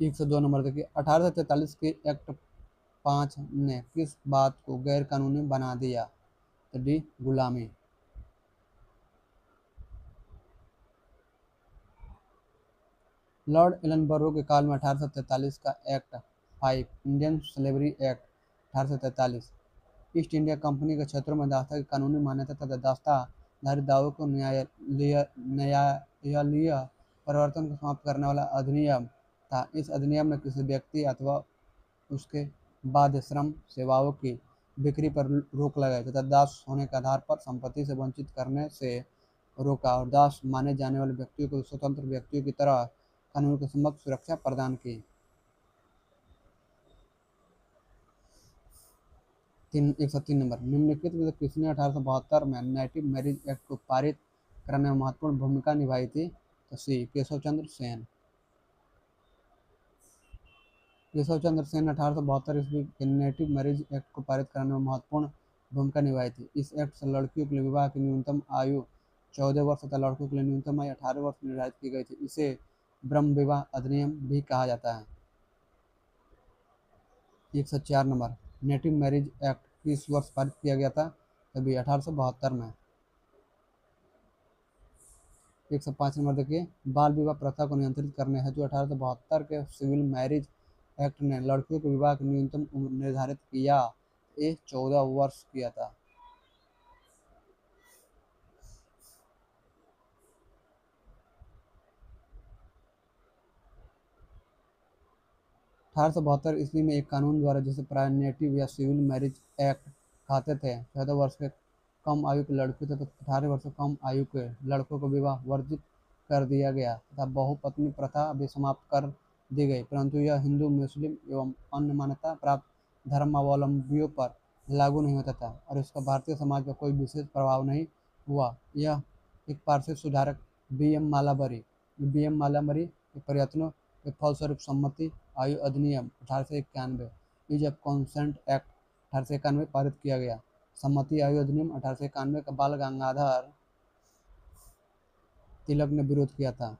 102 नंबर देखिए 1843 के एक्ट 5 ने किस बात को गैर कानूनी बना दिया? तो डी गुलामी। लॉर्ड एलनबरो के काल में 1843 का act 5 Indian slavery act 1843 east India company के क्षेत्रों में दास्ता की कानूनी मान्यता तथा दास्ताधारी दावों को न्यायालयीय परिवर्तन को समाप्त करने वाला अधिनियम था। इस अधिनियम में किसी व्यक्ति अथवा उसके बाद श्रम सेवाओं की बिक्री पर रोक लगाई तथा दास होने के आधार पर संपत्ति से वंचित करने से रोका और दास माने जाने वाले व्यक्तियों को स्वतंत्र व्यक्तियों की तरह कानून के समक्ष सुरक्षा प्रदान की। 103 नंबर निम्नलिखित में से किसने 1872 में नेटिव मैरिज एक्ट को पारित करने में महत्वपूर्ण भूमिका निभाई थी? तो सी केशव चंद्र सेन। केशव चंद्र सेन ने 1872 ईस्वी के नेटिव मैरिज एक्ट को पारित करने में महत्वपूर्ण भूमिका निभाई थी। इस एक्ट से लड़कियों के लिए विवाह की न्यूनतम आयु 14 वर्ष तथा लड़कों के लिए न्यूनतम आयु 18 वर्ष निर्धारित की गई थी। इसे ब्रह्म विवाह अधिनियम भी कहा जाता है। 104 नंबर नेटिव मैरिज एक्ट किस वर्ष पारित किया गया था? तभी 1872 में। 105 नंबर देखिए बाल विवाह प्रथा को नियंत्रित करने हेतु 1872 के सिविल मैरिज एक्ट ने लड़कियों के विवाह की न्यूनतम उम्र निर्धारित किया। ये 14 वर्ष किया था। 1872 ईस्वी में एक कानून द्वारा जिसे प्राय नेटिव या सिविल मैरिज एक्ट कहते थे 14 वर्ष के कम आयु के लड़कियों तथा 18 वर्ष से कम आयु के लड़कों को विवाह वर्जित कर दिया गया तथा बहुपत्नी प्रथा भी समाप्त कर दी गई, परंतु यह हिंदू, मुस्लिम एवं अन्य मान्यता प्राप्त धर्मावलंबियों पर लागू नहीं होता था और इसका भारतीय समाज पर कोई विशेष प्रभाव नहीं हुआ। यह एक पारसी सुधारक बी एम मालाबरी के प्रयत्नों के फलस्वरूप सम्मति आयु अधिनियम 1891 ईज ऑफ कॉन्सेंट एक्ट 1891 पारित किया गया। सम्मति आयु अधिनियम 1891 का बाल गंगाधर तिलक ने विरोध किया था।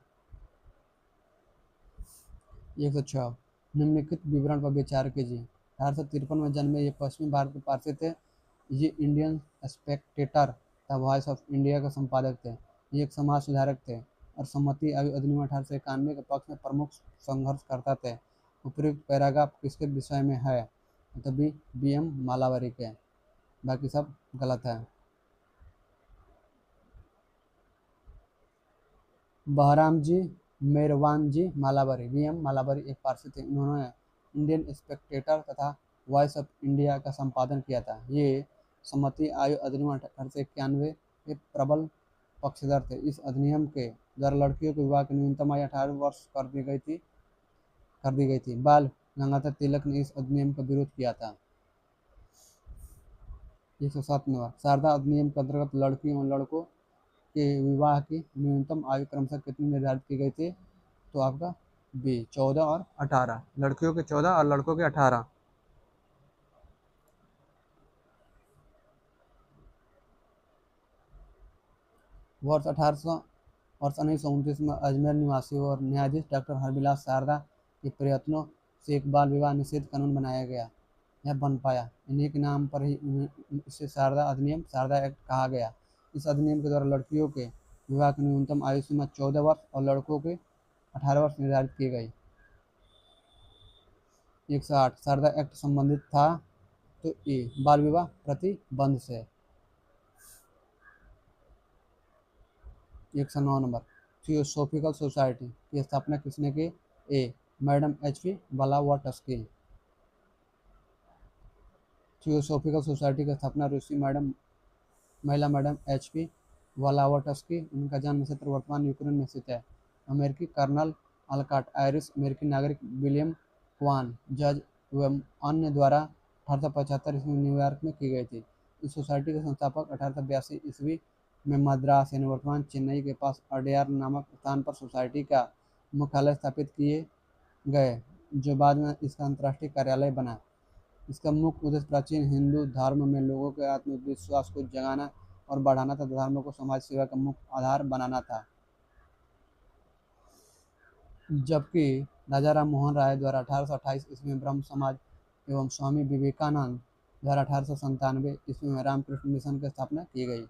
106 निम्नलिखित विवरण पर विचार कीजिए। 1853 में जन्मे ये पश्चिमी भारत के पारसी थे। ये इंडियन स्पेक्टेटर तथा वॉइस ऑफ इंडिया के संपादक थे। ये एक समाज सुधारक थे और सम्मति आयु अधिनियम 1891 के पक्ष में प्रमुख संघर्षकर्ता थे। उपयुक्त पैराग्राफ किसके विषय में है? तभी बी.एम. मालावरी के, बाकी सब गलत है। बहराम जी मेरवान जी मालावरी बी.एम. मालावरी एक पारसी थे। इन्होंने इंडियन स्पेक्टेटर तथा वॉइस ऑफ इंडिया का संपादन किया था। ये सम्मति आयु अधिनियम 1891 के प्रबल पक्षधर थे। इस अधिनियम के द्वारा लड़कियों के विवाह की न्यूनतम आयु 18 वर्ष कर दी गई थी। बाल गंगाधर तिलक ने इस अधिनियम का विरोध किया था। 107 नंबर शारदा अधिनियम के अंतर्गत लड़कियों और लड़कों के विवाह की न्यूनतम आयु क्रमशः कितनी निर्धारित की गई थी? तो आपका बी 14 और 18, लड़कियों के 14 और लड़कों के 18। वर्ष 1929 में अजमेर निवासी और न्यायाधीश डॉक्टर हरविलास शारदा के प्रयत्नों से एक बाल विवाह निषेध कानून बनाया गया। यह बन पाया। इन्हीं के नाम पर ही इसे शारदा अधिनियम, शारदा एक्ट कहा गया। इस अधिनियम के द्वारा लड़कियों के विवाह की न्यूनतम आयु सीमा 14 वर्ष और लड़कों के 18 वर्ष निर्धारित की गई। 108 शारदा एक्ट संबंधित था तो ए बाल विवाह प्रतिबंध से। 109 नंबर थियोसॉफिकल सोसाइटी की स्थापना किसने की? ए मैडम एच.पी. ब्लावाटस्की। थियोसॉफिकल सोसाइटी की स्थापना रूसी महिला मैडम एच.पी. ब्लावाटस्की। उनका जन्म क्षेत्र वर्तमान यूक्रेन में स्थित है। अमेरिकी कर्नल अलकॉट, आयरिश अमेरिकी नागरिक विलियम क्वान, जज एवं अन्य द्वारा 1875 ईस्वी में न्यूयॉर्क में की गई थी। इस सोसाइटी के संस्थापक 1882 ईस्वी में मद्रास यानी वर्तमान चेन्नई के पास अडयार नामक स्थान पर सोसाइटी का मुख्यालय स्थापित किए गए, जो बाद में इसका अंतर्राष्ट्रीय कार्यालय बना। इसका मुख्य उद्देश्य प्राचीन हिंदू धर्म में लोगों के आत्मविश्वास को जगाना और बढ़ाना तथा धर्म को समाज सेवा का मुख्य आधार बनाना था। जबकि राजा राम मोहन राय द्वारा 1828 ईस्वी में ब्रह्म समाज एवं स्वामी विवेकानंद द्वारा 1897 ईस्वी में रामकृष्ण मिशन की स्थापना की गई।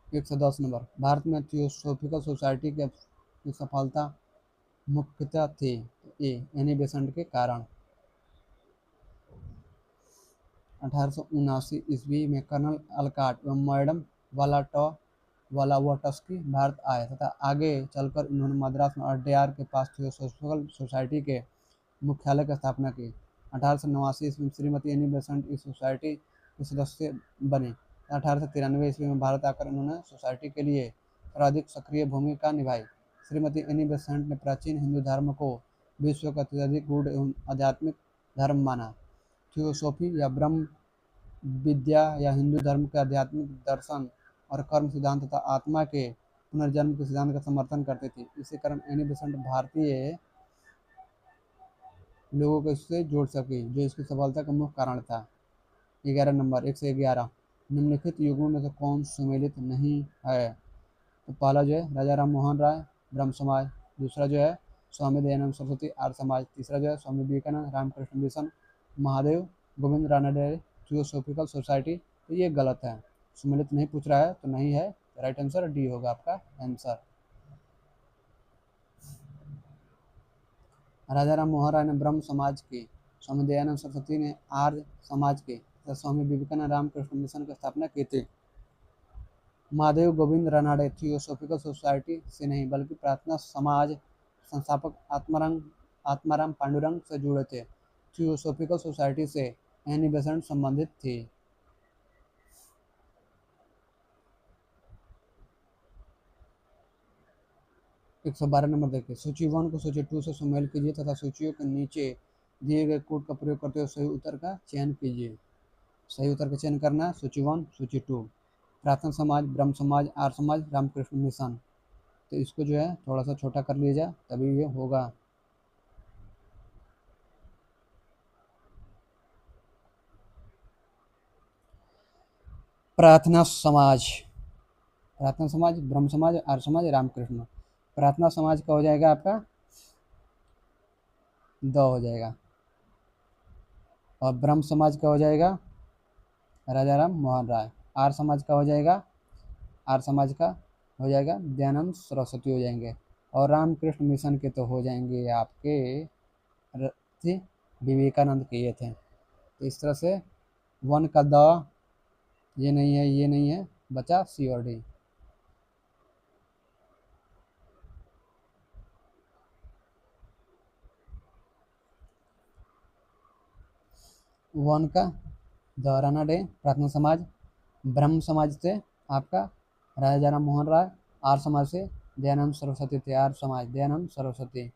110 नंबर, भारत में थियोसॉफिकल सोसाइटी की सफलता मुख्यतः थी ए एनी बेसेंट के कारण। 1879 ईस्वी में कर्नल अलकाट एवं मैडम वालावटस्की भारत आए तथा आगे चलकर उन्होंने मद्रास में अडयार के पास थियोसॉफिकल सोसाइटी के मुख्यालय की स्थापना की। 1889 ईस्वी में श्रीमती एनी बेसेंट इस सोसाइटी के सदस्य बने। 1893 ईस्वी में भारत आकर उन्होंने सोसाइटी के लिए सर्वाधिक सक्रिय भूमिका निभाई। श्रीमती एनी बेसेंट ने प्राचीन हिंदू धर्म को विश्व का अत्यधिक गूढ़ एवं आध्यात्मिक धर्म माना। थियोसॉफी या ब्रह्म विद्या या हिंदू धर्म के आध्यात्मिक दर्शन और कर्म सिद्धांत तथा आत्मा के पुनर्जन्म के सिद्धांत का समर्थन करती थी। इसी कारण एनी बेसेंट भारतीय लोगों को इससे जोड़ सकी, जो इसकी सफलता का मुख्य कारण था। 11 नंबर 1 से 11, निम्नलिखित युगों में से कौन सुमेलित नहीं है? तो पहला जो है राजा राम मोहन राय ब्रह्म समाज, दूसरा जो है स्वामी दयानंद सरस्वती आर्य समाज, तीसरा जो है Swami Vivekananda Ramakrishna Mission, Mahadev Govind Ranade Theosophical Society. तो ये गलत है, सुमेलित नहीं पूछ रहा है तो नहीं है। राइट आंसर डी होगा आपका आंसर। राजा राम मोहन राय ने ब्रह्म समाज की, स्वामी दयानंद सरस्वती ने आर्य समाज के तथा स्वामी विवेकानंद रामकृष्ण मिशन की स्थापना की थी। महादेव गोविंद रानडे थियोसॉफिकल सोसाइटी से नहीं बल्कि प्रार्थना समाज संस्थापक आत्माराम पांडुरंग से जुड़े थे। थियोसॉफिकल सोसाइटी से एनी बेसेंट संबंधित थी। एक सौ 12 नंबर देखिए, सूची 1 को सूची 2 से सुमेल कीजिए तथा सूचियों के नीचे दिए गए कोड का प्रयोग करते हुए सही उत्तर का चयन कीजिए। सही उत्तर का चयन करना है सूची 1 सूची 2, प्रार्थना समाज, ब्रह्म समाज, आर्य समाज, रामकृष्ण मिशन। तो इसको जो है थोड़ा सा छोटा कर लीजिए तभी ये होगा। प्रार्थना समाज, प्रार्थना समाज, ब्रह्म समाज, आर्य समाज, रामकृष्ण। प्रार्थना समाज का हो जाएगा आपका 2 हो जाएगा, और ब्रह्म समाज का हो जाएगा राजा राम मोहन राय। आर्य समाज का हो जाएगा, आर्य समाज का हो जाएगा दयानंद सरस्वती हो जाएंगे, और रामकृष्ण मिशन के तो हो जाएंगे आपके विवेकानंद के ये थे। तो इस तरह से 1 का द ये नहीं है, ये नहीं है, बचा सी और डी। वन का द रानडे प्रार्थना समाज, ब्रह्म समाज से आपका राजा राम मोहन राय, आर्य समाज से दयानंद सरस्वती थे, आर्य समाज दयानंद सरस्वती,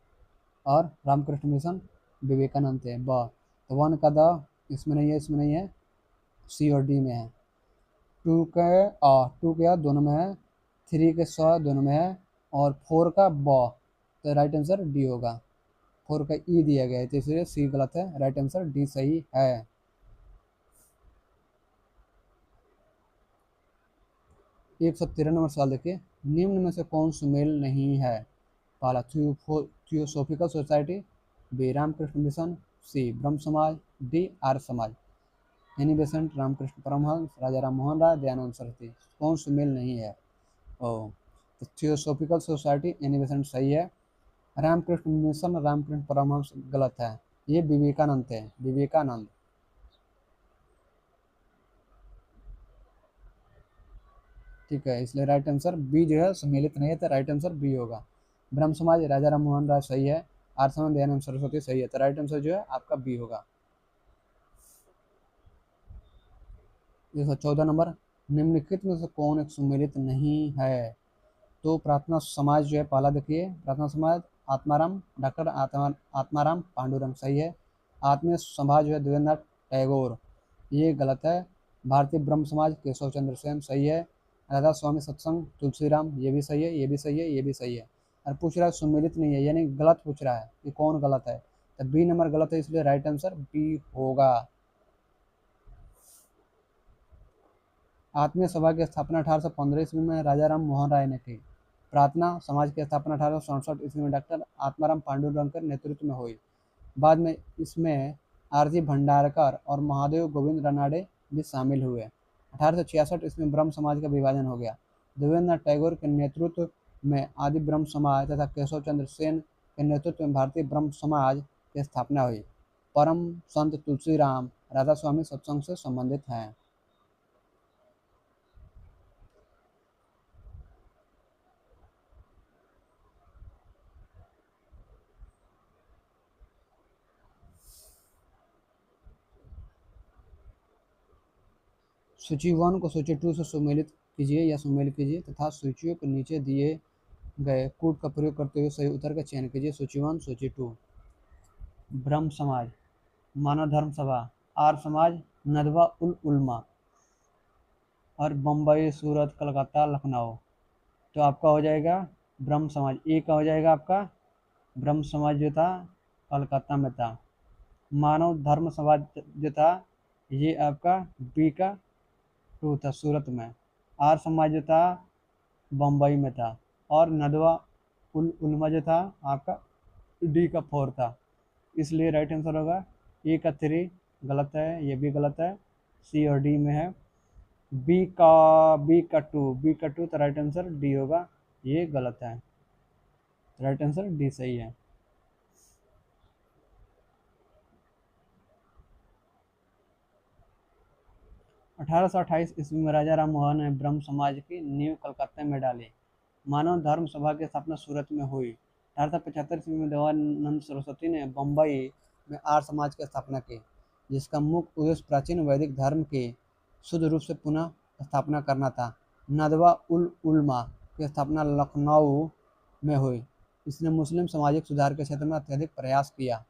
और रामकृष्ण मिशन विवेकानंद थे। ब तो 1 का द इसमें नहीं है, इसमें नहीं है, सी और डी में है। 2 के दोनों में है, 3 के स दोनों में है, और 4 का ब। तो राइट आंसर डी होगा। 4 का ई दिया गया है तो इसलिए सी गलत है, राइट आंसर डी सही है। 113 नंबर सवाल देखिए, निम्न में से कौन सुमेल नहीं है? पहला Theosophical Society, B Ramakrishna Mission, C Brahmo Samaj, D Arya Samaj. Annie Besant, Ramakrishna Paramhansa, Raja Ram Mohan Roy, Dayanand Saraswati. कौन सुमेल नहीं है? ओ तो थियोसॉफिकल सोसाइटी एनी बेसेंट सही है, रामकृष्ण मिशन रामकृष्ण परमहंस गलत है, ये विवेकानंद थे, विवेकानंद। ठीक है, इसलिए राइट आंसर बी जो है सम्मिलित नहीं है, तो राइट आंसर बी होगा। ब्रह्म समाज राजा राम मोहन राय सही है, आर्य समाज दयानंद सरस्वती सही है, तो राइट आंसर जो है आपका बी होगा। 114 नंबर, निम्नलिखित में से कौन एक सुमेलित नहीं है? तो प्रार्थना समाज जो है पहला देखिए, प्रार्थना समाज आत्माराम, डॉक्टर आत्माराम पांडुरंग सही है। आत्मीय समाज जो है देवेंद्र टैगोर, ये गलत है। भारतीय ब्रह्म समाज केशव चंद्र सेन सही है। राधा स्वामी सत्संग तुलसीराम, ये भी सही है, ये भी सही है, ये भी सही है। और पूछ रहा है सुमेलित नहीं है, यानी गलत पूछ रहा है कि कौन गलत है, तो बी नंबर गलत है, इसलिए राइट आंसर बी होगा। आत्मीय सभा की स्थापना 1815 ईस्वी में राजा राम मोहन राय ने की। प्रार्थना समाज की स्थापना 1867 ईस्वी में डॉक्टर आत्माराम पांडुरंग के नेतृत्व में हुई। बाद में इसमें आरजी भंडारकर और महादेव गोविंद रानडे भी शामिल हुए। 1866 ईस्वी में ब्रह्म समाज का विभाजन हो गया। देवेंद्र टैगोर के नेतृत्व में आदि ब्रह्म समाज तथा केशव चंद्र सेन के नेतृत्व में भारतीय ब्रह्म समाज की स्थापना हुई। परम संत तुलसीराम राधा स्वामी सत्संग से संबंधित हैं। सूची 1 को सूची 2 से सुमेलित कीजिए या सुमेलित कीजिए तथा सूचियों के नीचे दिए गए कूट का प्रयोग करते हुए सही उत्तर का चयन कीजिए। सूची 1, सूची 2। ब्रह्म समाज, मानव धर्म सभा, आर्य समाज, नदवा उल उलमा और बम्बई, सूरत, कलकत्ता, लखनऊ। तो आपका हो जाएगा ब्रह्म समाज, ए का हो जाएगा आपका ब्रह्म समाज जो था कलकत्ता में था। मानव धर्म समाज जो था ये आपका बी का 2 था सूरत में। आर्य समाज जो था बम्बई में था। और नदवा उल उलमा जो था आपका डी का 4 था। इसलिए राइट आंसर होगा ए का 3 गलत है, ये भी गलत है, सी और डी में है। बी का 2 तो राइट आंसर डी होगा, ये गलत है। राइट आंसर डी सही है। अठारह ईस्वी में राजा राम मोहन ने ब्रह्म समाज की नींव कलकत्ता में डाली। मानव धर्म सभा की स्थापना सूरत में हुई। 1875 ईस्वी में देवानंद सरस्वती ने बम्बई में आर्य समाज की स्थापना की, जिसका मुख्य उद्देश्य प्राचीन वैदिक धर्म की शुद्ध रूप से पुनः स्थापना करना था। नदवा उल उलमा की स्थापना लखनऊ में हुई। इसने मुस्लिम सामाजिक सुधार के क्षेत्र में अत्यधिक प्रयास किया।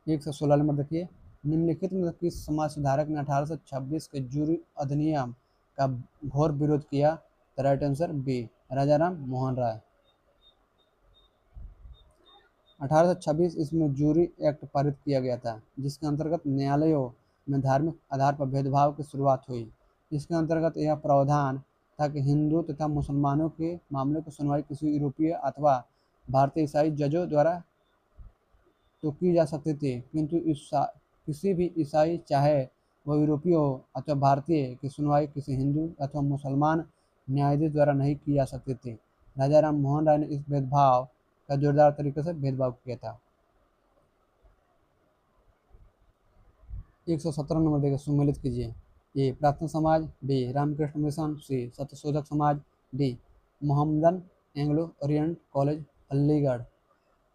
116 नंबर देखिए, निम्नलिखित में किस समाज सुधारक ने 1826 के जूरी अधिनियम का घोर विरोध किया? तो राइट आंसर बी, राजा राम मोहन राय। 1826 इसमें जूरी एक्ट पारित किया गया था, जिसके अंतर्गत न्यायालयों में धार्मिक आधार पर भेदभाव की शुरुआत हुई। इसके अंतर्गत यह प्रावधान था कि हिंदू तथा मुसलमानों के मामले की सुनवाई किसी यूरोपीय अथवा भारतीय ईसाई जजों द्वारा तो की जा सकती थी, किंतु किसी भी ईसाई, चाहे वह यूरोपीय हो अथवा भारतीय, की सुनवाई किसी हिंदू अथवा मुसलमान न्यायाधीश द्वारा नहीं की जा सकती थी। राजा राम मोहन राय ने इस भेदभाव का जोरदार तरीके से भेदभाव किया था। 117 नंबर देकर सुमेलित कीजिए। ए प्रार्थना समाज, बी रामकृष्ण मिशन, सी Satyashodhak Samaj, D Mohammedan Anglo Orient college Aligarh.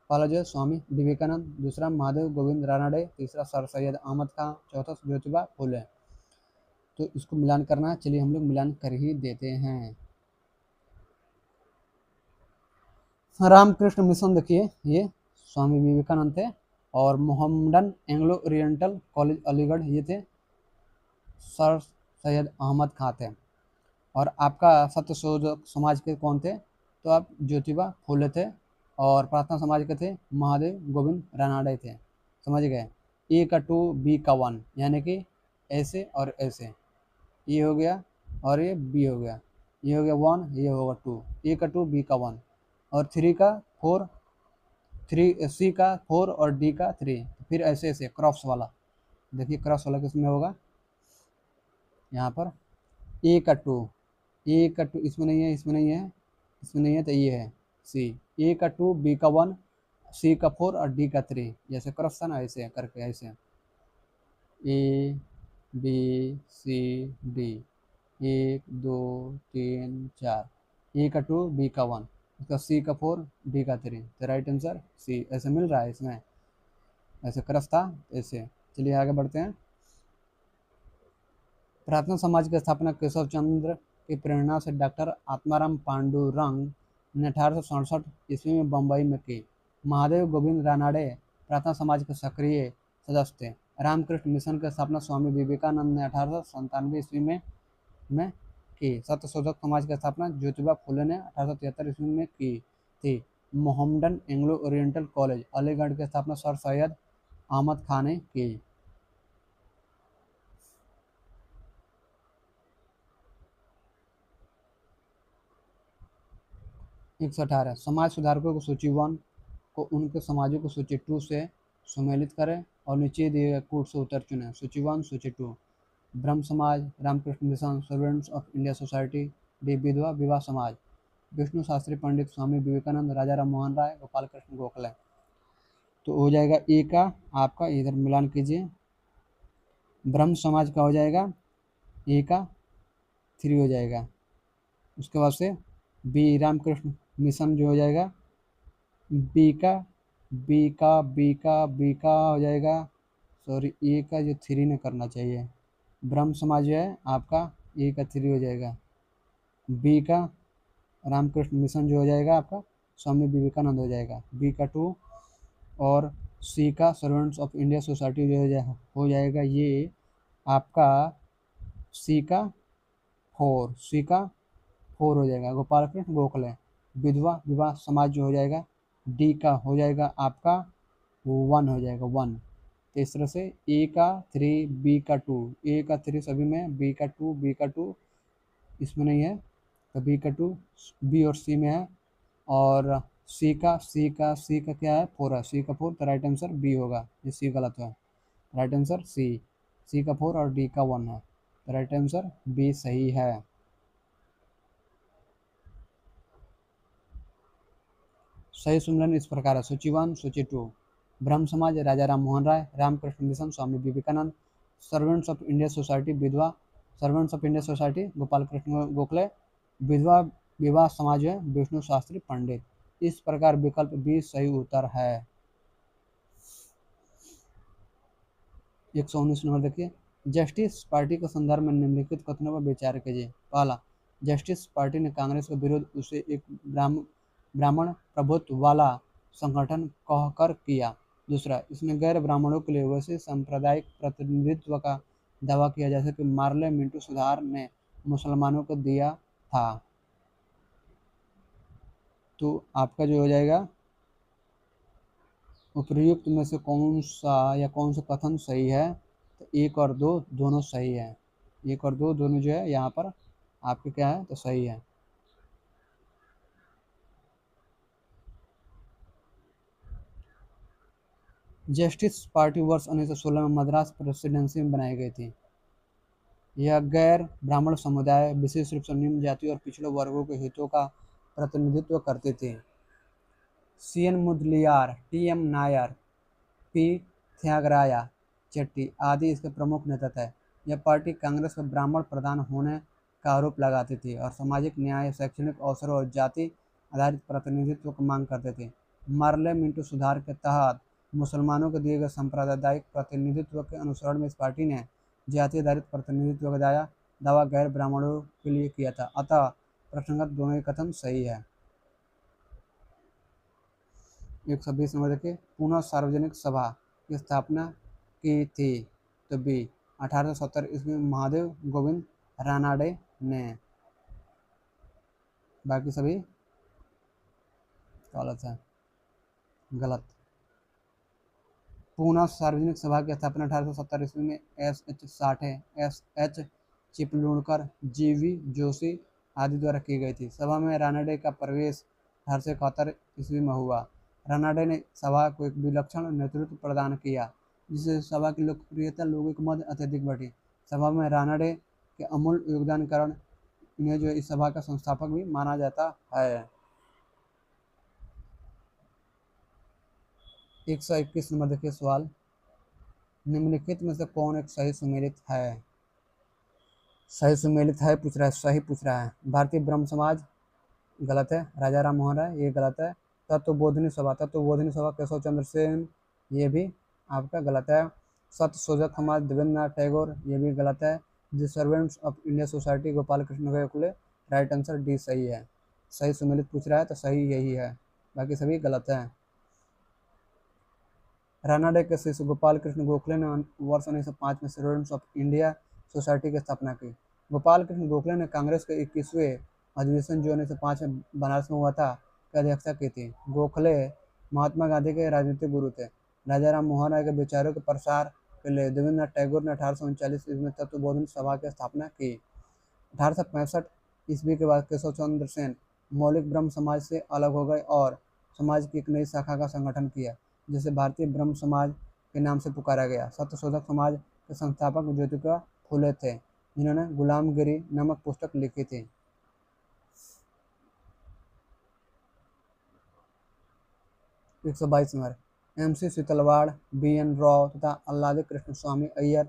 पहला जो है स्वामी विवेकानंद, दूसरा महादेव गोविंद रानडे, तीसरा सर सैयद अहमद खां, चौथा ज्योतिबा फुले। तो इसको मिलान करना है, चलिए हम लोग मिलान कर ही देते हैं। रामकृष्ण मिशन देखिए, ये स्वामी विवेकानंद थे, और Mohammedan Anglo oriental college Aligarh ये थे सर सैयद अहमद खां थे। और आपका सत्यशोधक समाज के कौन थे? तो आप ज्योतिबा फुले थे। और प्रार्थना समाज के थे महादेव गोविंद रानडे थे। समझ गए? ए का 2 बी का 1, यानी कि ऐसे और ऐसे, ये हो गया और ये बी हो गया, ये हो गया 1, ये होगा 2। ए का 2 बी का 1 और 3 का 4, 3 सी का 4 और डी का 3। फिर ऐसे ऐसे क्रॉस वाला, देखिए क्रॉस वाला किसमें होगा? यहाँ पर ए का 2, ए का 2 इसमें नहीं है, इसमें नहीं है, इसमें नहीं है, तो ये है सी। ए का 2 बी का 1 सी का 4 और डी का 3, जैसे क्रॉस था ना, ऐसे करके ऐसे ए बी सी डी, 1 2 3 4, ए का 2 बी का 1, इसका सी का 4 डी का 3, तो राइट आंसर सी। ऐसे मिल रहा है इसमें, ऐसे क्रॉस था ऐसे। चलिए आगे बढ़ते हैं। प्रार्थना समाज की स्थापना केशव चंद्र की प्रेरणा से डॉक्टर आत्माराम पांडुरंग ने 1867 ईस्वी में बम्बई में की। महादेव गोविंद रानाडे प्रार्थना समाज के सक्रिय सदस्य थे। रामकृष्ण मिशन की स्थापना स्वामी विवेकानंद ने 1897 ईस्वी में की। सत्यशोधक समाज की स्थापना ज्योतिबा फुले ने 1873 ईस्वी में की थी। Mohammedan Anglo oriental college Aligarh की स्थापना सर सैयद अहमद खान ने की। 118 समाज सुधारकों की सूची 1 को उनके समाजों को सूची 2 से सुमेलित करें और नीचे दिए गए कूट से उत्तर चुनें। सूची 1 सूची 2 Brahmo Samaj, Ramakrishna Mission, Servants of India Society. D Vidhwa विवाह समाज, विष्णु शास्त्री पंडित, स्वामी विवेकानंद, राजा राम मोहन राय, गोपाल कृष्ण गोखले। तो हो जाएगा ए का आपका, इधर मिलान कीजिए, ब्रह्म समाज का हो जाएगा ए का 3 हो जाएगा। उसके बाद से बी रामकृष्ण मिशन जो हो जाएगा बी का हो जाएगा, सॉरी ए का जो 3 ने करना चाहिए। ब्रह्म समाज जो है आपका ए का 3 हो जाएगा। बी का रामकृष्ण मिशन जो हो जाएगा आपका स्वामी विवेकानंद हो जाएगा, बी का 2। और सी का सर्वेंट्स ऑफ इंडिया सोसाइटी जो हो जाएगा ये आपका सी का 4 हो जाएगा, गोपाल कृष्ण गोखले। विधवा विवाह समाज जो हो जाएगा डी का हो जाएगा आपका 1 हो जाएगा 1। तो इस तरह से ए का 3 बी का 2, ए का 3 सभी में, बी का 2 इसमें नहीं है, तो बी का 2 बी और सी में है। और सी का क्या है 4 है, सी का 4, तो राइट आंसर बी होगा, ये सी गलत है। राइट आंसर सी का 4 और डी का 1 है, तो राइट आंसर बी सही है। सही सुमेलन इस प्रकार है, सूची 1 सूची 2 Brahmo Samaj Raja Ram Mohan Roy, Ramakrishna Mission Swami Vivekananda, Servants of India Society विधवा, Servants of India Society Gopal Krishna Gokhale, विधवा विवाह समाज है विष्णु शास्त्री पंडित। इस प्रकार विकल्प बी सही उत्तर है। 119 नंबर देखिए, जस्टिस पार्टी के संदर्भ में निम्नलिखित कथनों पर विचार कीजिए। पहला, जस्टिस पार्टी ने कांग्रेस का विरोध उसे एक ब्राह्मण प्रभुत्व वाला संगठन कहकर किया। दूसरा, इसने गैर ब्राह्मणों के लिए वैसे सांप्रदायिक प्रतिनिधित्व का दावा किया जैसे कि मार्ले मिंटू सुधार ने मुसलमानों को दिया था। तो आपका जो हो जाएगा उपर्युक्त में से कौन से कथन सही है, तो 1 और 2 दोनों सही है। 1 और 2 दोनों जो है यहाँ पर आपके क्या है, तो सही है। जस्टिस पार्टी वर्ष 1916 में मद्रास प्रेसिडेंसी में बनाई गई थी। यह गैर ब्राह्मण समुदाय, विशेष रूप से निम्न जाति और पिछड़े वर्गों के हितों का प्रतिनिधित्व करती थी। CN Mudaliar, TM Nair, P त्यागराया Chetty आदि इसके प्रमुख नेता थे। यह पार्टी कांग्रेस पर ब्राह्मण प्रधान होने का आरोप लगाती थी और सामाजिक न्याय, शैक्षणिक अवसरों और जाति आधारित प्रतिनिधित्व की मांग करती थी। मार्ले मिंटू सुधार के तहत मुसलमानों को दिए गए सांप्रदायिक प्रतिनिधित्व के अनुसरण में इस पार्टी ने जाति आधारित प्रतिनिधित्व का दावा गैर ब्राह्मणों के लिए किया था। अतः प्रसंगत दोनों ही कथन सही है। 120 नंबर देखिए, पुनः सार्वजनिक सभा की स्थापना की थी, तो बी 1870 ईस्वी में महादेव गोविंद रानाडे ने। बाकी सभी गलत है, गलत। पुनः सार्वजनिक सभा की स्थापना 1870 ईस्वी में SH Sathe, SH Chiplunkar, GV Joshi आदि द्वारा की गई थी। सभा में रानाडे का प्रवेश 1871 ईस्वी में हुआ। रानाडे ने सभा को एक विलक्षण नेतृत्व प्रदान किया, जिससे सभा की लोकप्रियता लोगों के मध्य अत्यधिक बढ़ी। सभा में रानाडे के अमूल्य योगदान कारण इन्हें जो इस सभा का संस्थापक भी माना जाता है। 121 नंबर देखिए सवाल, निम्नलिखित में से कौन एक सही सुमेलित है? सही सुमेलित है पूछ रहा है, सही पूछ रहा है। भारतीय ब्रह्म समाज गलत है, राजा राम मोहन राय ये गलत है। तत्वबोधिनी सभा केशव चंद्र सेन ये भी आपका गलत है। सत्यशोधक समाज देवेंद्र नाथ टैगोर ये भी गलत है। The servants of India Society Gopal Krishna Gokhale, right answer D सही है। सही सुमेलित पूछ रहा है तो सही यही है, बाकी सभी गलत है। रानाडे के शिष्य गोपाल कृष्ण गोखले ने वर्ष 1905 में स्टूडेंट्स ऑफ इंडिया सोसाइटी की स्थापना की। गोपाल कृष्ण गोखले ने कांग्रेस के 21वें अधिवेशन जो 1905 में बनारस में हुआ था की अध्यक्षता की थी। गोखले महात्मा गांधी के राजनीतिक गुरु थे। राजा राम मोहन राय के विचारों के प्रसार के लिए देवेंद्रनाथ टैगोर ने 1839 ईस्वी में तत्वबोधन सभा की स्थापना की। 1865 ईस्वी के बाद केशव चंद्र सेन मौलिक ब्रह्म समाज से अलग हो गए और समाज की एक नई शाखा का संगठन किया, जिसे भारतीय ब्रह्म समाज के नाम से पुकारा गया। सत्यशोधक समाज के संस्थापक ज्योतिबा फुले थे, जिन्होंने गुलामगिरी नामक पुस्तक लिखी थी। एक सौ 22 number, MC Setalvad, BN Rao तथा अल्लादी कृष्ण स्वामी अय्यर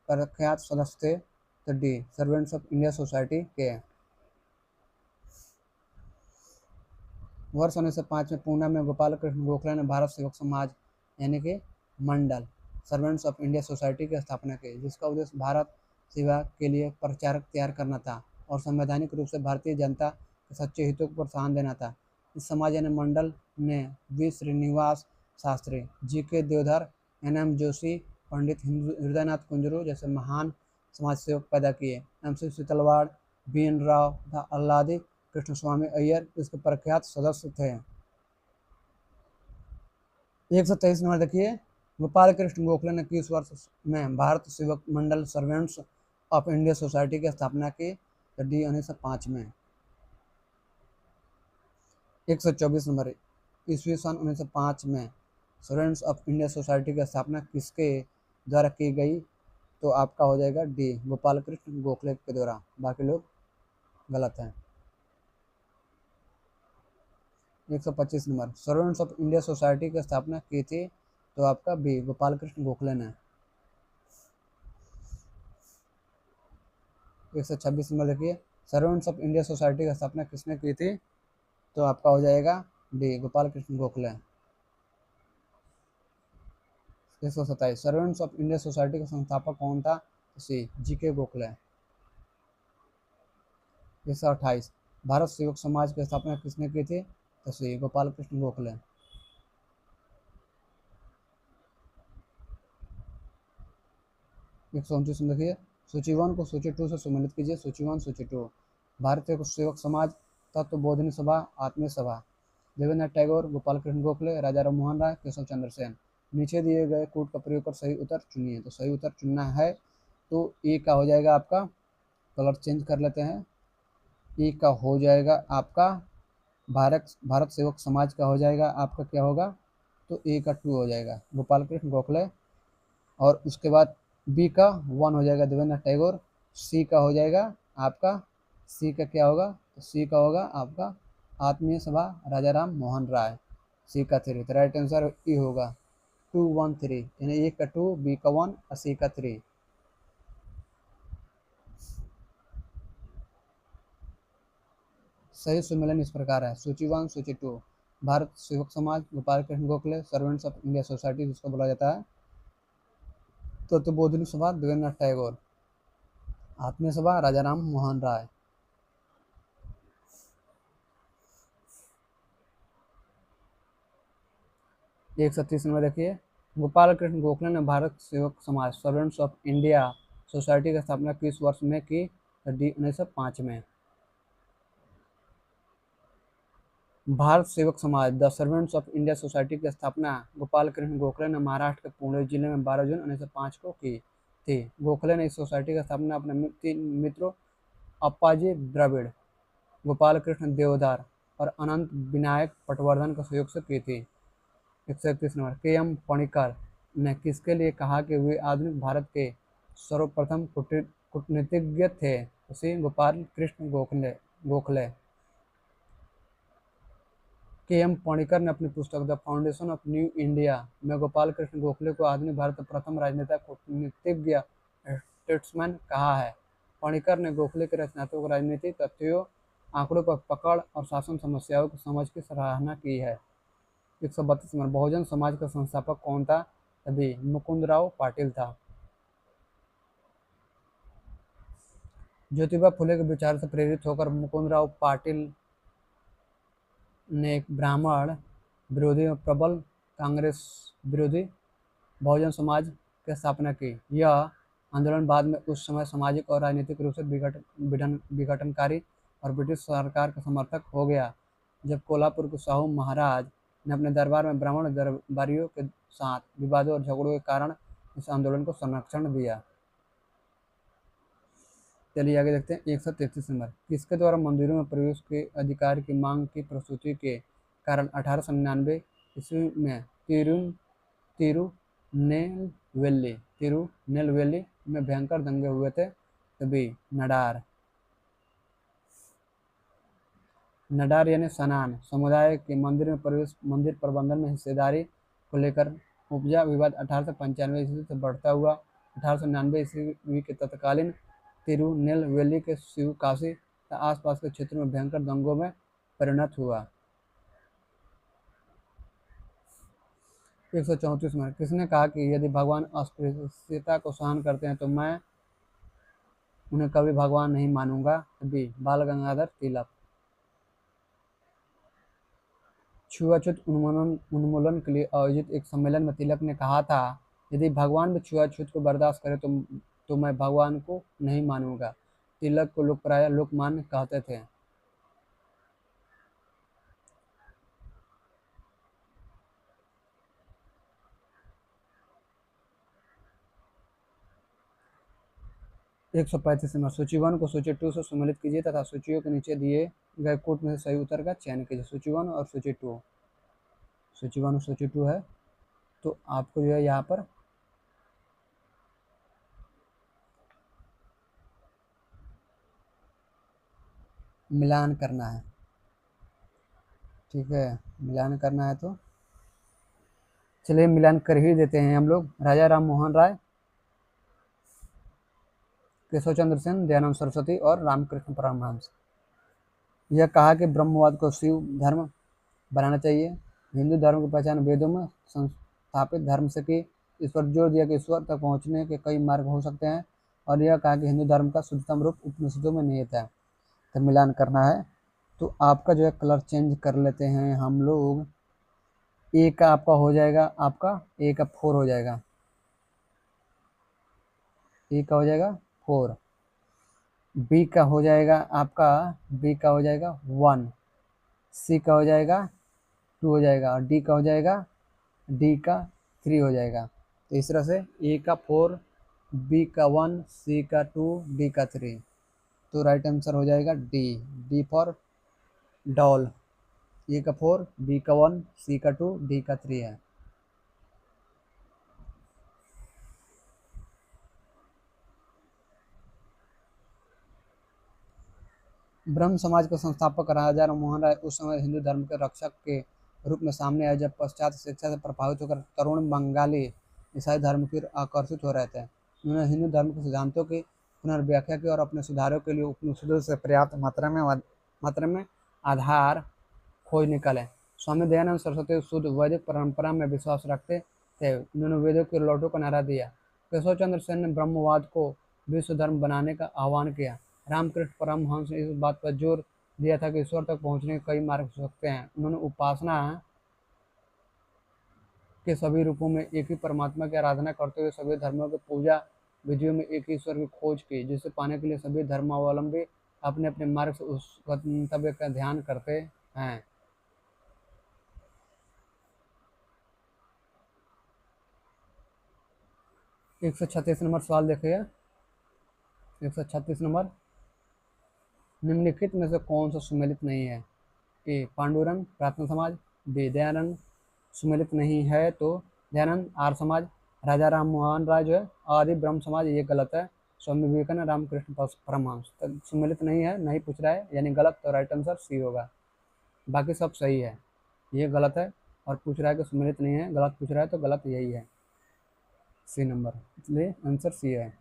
प्रख्यात सदस्य थे। तो D servants of India society के। वर्ष 1905 में पूना में गोपाल कृष्ण गोखले ने भारत सेवक समाज यानी कि मंडल सर्वेंट्स ऑफ इंडिया सोसाइटी की स्थापना की, जिसका उद्देश्य भारत सेवा के लिए प्रचारक तैयार करना था और संवैधानिक रूप से भारतीय जनता के सच्चे हितों को प्रोत्साहन देना था। इस समाज यानी मंडल ने V Srinivasa Shastri, GK Deodhar, NM Joshi, Pandit Hridaynath Kunzru जैसे महान समाज सेवक पैदा किए। MC शीतलवाड़, BN राव तथा अल्लादी कृष्ण स्वामी अय्यर इसके प्रख्यात सदस्य थे। 123 नंबर देखिए, गोपाल कृष्ण गोखले ने किस वर्ष में भारत सेवक मंडल सर्वेंट्स ऑफ इंडिया सोसाइटी की स्थापना की? तो डी 1905 में। 124 नंबर, ईस्वी सन 1905 में सर्वेंट्स ऑफ इंडिया सोसाइटी की स्थापना किसके द्वारा की गई? तो आपका हो जाएगा डी गोपाल कृष्ण गोखले के द्वारा, बाकी लोग गलत हैं। 125 number, servants of India society की स्थापना की थी? तो आपका बी गोपाल कृष्ण गोखले ने। 126 नंबर देखिए, सर्वेंट्स ऑफ इंडिया सोसाइटी की स्थापना किसने की थी? तो आपका हो जाएगा D Gopal Krishna Gokhale. 127, servants of India society का संस्थापक कौन था? सी GK गोखले। 128, भारत सेवक समाज की स्थापना किसने की थी? तो सी गोपाल कृष्ण गोखले। 129 में देखिए, सूची 1 को सूची 2 से सम्मिलित कीजिए। सूची 1 सूची 2, भारतीय सेवक समाज, तत्वबोधिनी सभा, आत्मीय सभा, देवेंद्रनाथ टैगोर, गोपाल कृष्ण गोखले, राजा राम मोहन राय, केशव चंद्र सेन। नीचे दिए गए कोड का प्रयोग कर सही उत्तर चुनिए। तो सही उत्तर चुनना है तो ए का हो जाएगा आपका, कलर चेंज कर लेते हैं, ए का हो जाएगा आपका भारत सेवक समाज का हो जाएगा आपका क्या होगा? तो ए का 2 हो जाएगा गोपाल कृष्ण गोखले, और उसके बाद बी का 1 हो जाएगा देवेंद्रनाथ टैगोर। सी का हो जाएगा आपका, सी का क्या होगा? तो सी का होगा आपका आत्मीय सभा, राजा राम मोहन राय। सी का 3, तो राइट आंसर ई होगा 2 1 3, यानी ए का 2, बी का 1 और सी का 3। सही सुमेलन इस प्रकार है, सूची 1 सूची 2, भारत सेवक समाज Gopal Krishna Gokhale, servants of India society जिसको बोला जाता है, तत्वबोधिनी सभा देवेंद्रनाथ टैगोर, आत्मीय सभा राजा राम मोहन राय। 130 में देखिए, गोपाल कृष्ण गोखले ने भारत सेवक समाज सर्वेंट्स ऑफ इंडिया सोसाइटी की स्थापना किस वर्ष में की? डी 1905 में। भारत सेवक समाज the servants of India society की स्थापना गोपाल कृष्ण गोखले ने महाराष्ट्र के पुणे जिले में 12 जून 1905 को की थी। गोखले ने इस सोसाइटी की स्थापना अपने 3 मित्रों अप्पाजी द्रविड़, गोपाल कृष्ण देवदार और अनंत विनायक पटवर्धन के सहयोग से की थी। 131 नंबर, KM पणिकर ने किसके लिए कहा कि वे आधुनिक भारत के सर्वप्रथम कूटनीतिज्ञ थे? उसी गोपाल कृष्ण गोखले। KM पणिकर ने अपनी पुस्तक the foundation of new India में गोपाल कृष्ण गोखले को आधुनिक भारत का प्रथम राजनेता कूटनीतिज्ञ स्टेट्समैन कहा है। पणिकर ने गोखले के रचनात्मक राजनीति तथ्यों, आंकड़ों पर पकड़ और शासन समस्याओं की समझ की सराहना की है। 132 नंबर, बहुजन समाज का संस्थापक कौन था? अभी मुकुंदराव पाटिल था। ज्योतिबा फुले के विचार से प्रेरित होकर मुकुंदराव पाटिल ने एक ब्राह्मण विरोधी और प्रबल कांग्रेस विरोधी बहुजन समाज की स्थापना की। यह आंदोलन बाद में उस समय सामाजिक और राजनीतिक रूप से विघटनकारी और ब्रिटिश सरकार का समर्थक हो गया। जब कोल्हापुर के साहू महाराज ने अपने दरबार में ब्राह्मण दरबारियों के साथ विवादों और झगड़ों के कारण इस आंदोलन को संरक्षण दिया। चलिए आगे देखते हैं 133 नंबर। किसके द्वारा मंदिरों में प्रवेश के अधिकार की मांग की प्रस्तुति के कारण 1899 ईस्वी में तिरुनेलवेली में भयंकर दंगे हुए थे। तभी नडार यानी सनान समुदाय के मंदिर में प्रवेश, मंदिर प्रबंधन में हिस्सेदारी को लेकर उपजा विवाद 1895 ईस्वी से बढ़ता हुआ 1899 ईस्वी के तत्कालीन तिरुनेलवेली के शिव काशी तथा आसपास के क्षेत्रों में भयंकर दंगों में परिणत हुआ। 134 में किसने कहा कि यदि भगवान अस्पृश्यता को सहन करते हैं तो मैं उन्हें कभी भगवान नहीं मानूंगा? बी बाल गंगाधर तिलक। छुआछूत उन्मूलन के लिए आयोजित एक सम्मेलन में तिलक ने कहा था, यदि भगवान भी छुआछूत को बर्दाश्त करे तो मैं भगवान को नहीं मानूंगा। तिलक को लोग प्रायः लोकमान्य कहते थे। एक सौ 35 नंबर। सूची 1 को सूची 2 से सम्मिलित कीजिए तथा सूचियों के नीचे दिए गए कोट में से सही उत्तर का चयन कीजिए। सूची 1 और सूची 2, सूची 1 और सूची 2 है, तो आपको जो है यहाँ पर मिलान करना है। ठीक है, मिलान करना है तो चलिए मिलान कर ही देते हैं हम लोग। राजा राम मोहन राय, केशव चंद्र सेन, दयानंद सरस्वती और रामकृष्ण परमहंस। यह कहा कि ब्रह्मवाद को शिव धर्म बनाना चाहिए। हिंदू धर्म की पहचान वेदों में संस्थापित धर्म से की। इस पर जोर दिया कि ईश्वर तक पहुंचने के कई मार्ग हो सकते हैं और यह कहा कि हिंदू धर्म का शुद्धतम रूप उपनिषदों में निहित है। तो मिलान करना है तो आपका जो है कलर चेंज कर लेते हैं हम लोग। ए का आपका हो जाएगा, आपका ए का 4 हो जाएगा, ए का हो जाएगा 4। बी का हो जाएगा आपका, बी का हो जाएगा 1, सी का हो जाएगा 2 हो जाएगा और डी का हो जाएगा, डी का 3 हो जाएगा। तो इस तरह से ए का 4, बी का 1, सी का 2, डी का 3। तो राइट आंसर हो जाएगा डी, डी फॉर डॉल। ए का 4, बी का 1, सी का 2, डी का 3 है। ब्रह्म समाज के संस्थापक राजा राम मोहन राय उस समय हिंदू धर्म के रक्षक के रूप में सामने आए, जब पाश्चात्य शिक्षा से प्रभावित होकर तरुण बंगाली ईसाई धर्म की आकर्षित हो रहे थे। उन्होंने हिंदू धर्म के सिद्धांतों की पुनर्व्याख्या की और अपने सुधारों के लिए उपनिषदों से पर्याप्त मात्रा में आधार खोज निकाले। स्वामी दयानंद सरस्वती शुद्ध वैदिक परंपरा में विश्वास रखते थे। उन्होंने वेदों के लौटों का नारा दिया। केशव चंद्र सेन ने ब्रह्मवाद को विश्व धर्म बनाने का आह्वान किया। रामकृष्ण परमहंस ने इस बात पर जोर दिया था कि ईश्वर तक पहुंचने के कई मार्ग हो सकते हैं। उन्होंने उपासना के सभी रूपों में एक ही परमात्मा की आराधना करते हुए सभी धर्मों के पूजा विधियों में एक ही ईश्वर की खोज की, जिसे पाने के लिए सभी धर्मावलंबी अपने अपने मार्ग से उस गंतव्य का ध्यान करते हैं। एक सौ 36 नंबर सवाल देखिए। 136 नंबर। निम्नलिखित में से कौन सा सुमेलित नहीं है? ए पांडुरंग प्रार्थना समाज, बी दयानंद सुमेलित नहीं है तो दयानंद आर्य समाज, राजा राम मोहन राय जो है आदि ब्रह्म समाज। ये गलत है। स्वामी विवेकानंद रामकृष्ण परमहंस सुमेलित नहीं है, नहीं पूछ रहा है यानी गलत। तो राइट आंसर सी होगा, बाकी सब सही है। ये गलत है और पूछ रहा है कि सुमेलित नहीं है, गलत पूछ रहा है तो गलत यही है, सी नंबर, इसलिए आंसर सी है।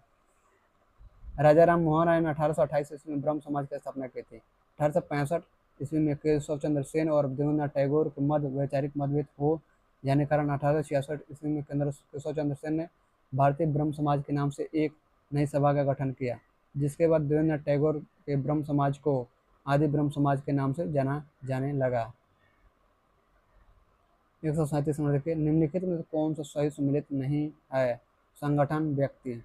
राजा राम मोहन राय ने 1828 ईस्वी में ब्रह्म समाज की स्थापना की थी। 1865 ईस्वी में केशव चंद्र सेन और रविन्द्रनाथ टैगोर के मध्य वैचारिक मतभेद हो जाने के कारण 1866 ईस्वी में केशव चंद्र सेन ने भारतीय ब्रह्म समाज के नाम से एक नई सभा का गठन किया, जिसके बाद रविन्द्रनाथ टैगोर के ब्रह्म समाज को आदि ब्रह्म समाज के नाम से जाना जाने लगा। 137 नंबर देखिए, निम्नलिखित में से कौन सा सही सम्मिलित नहीं है? संगठन, व्यक्ति।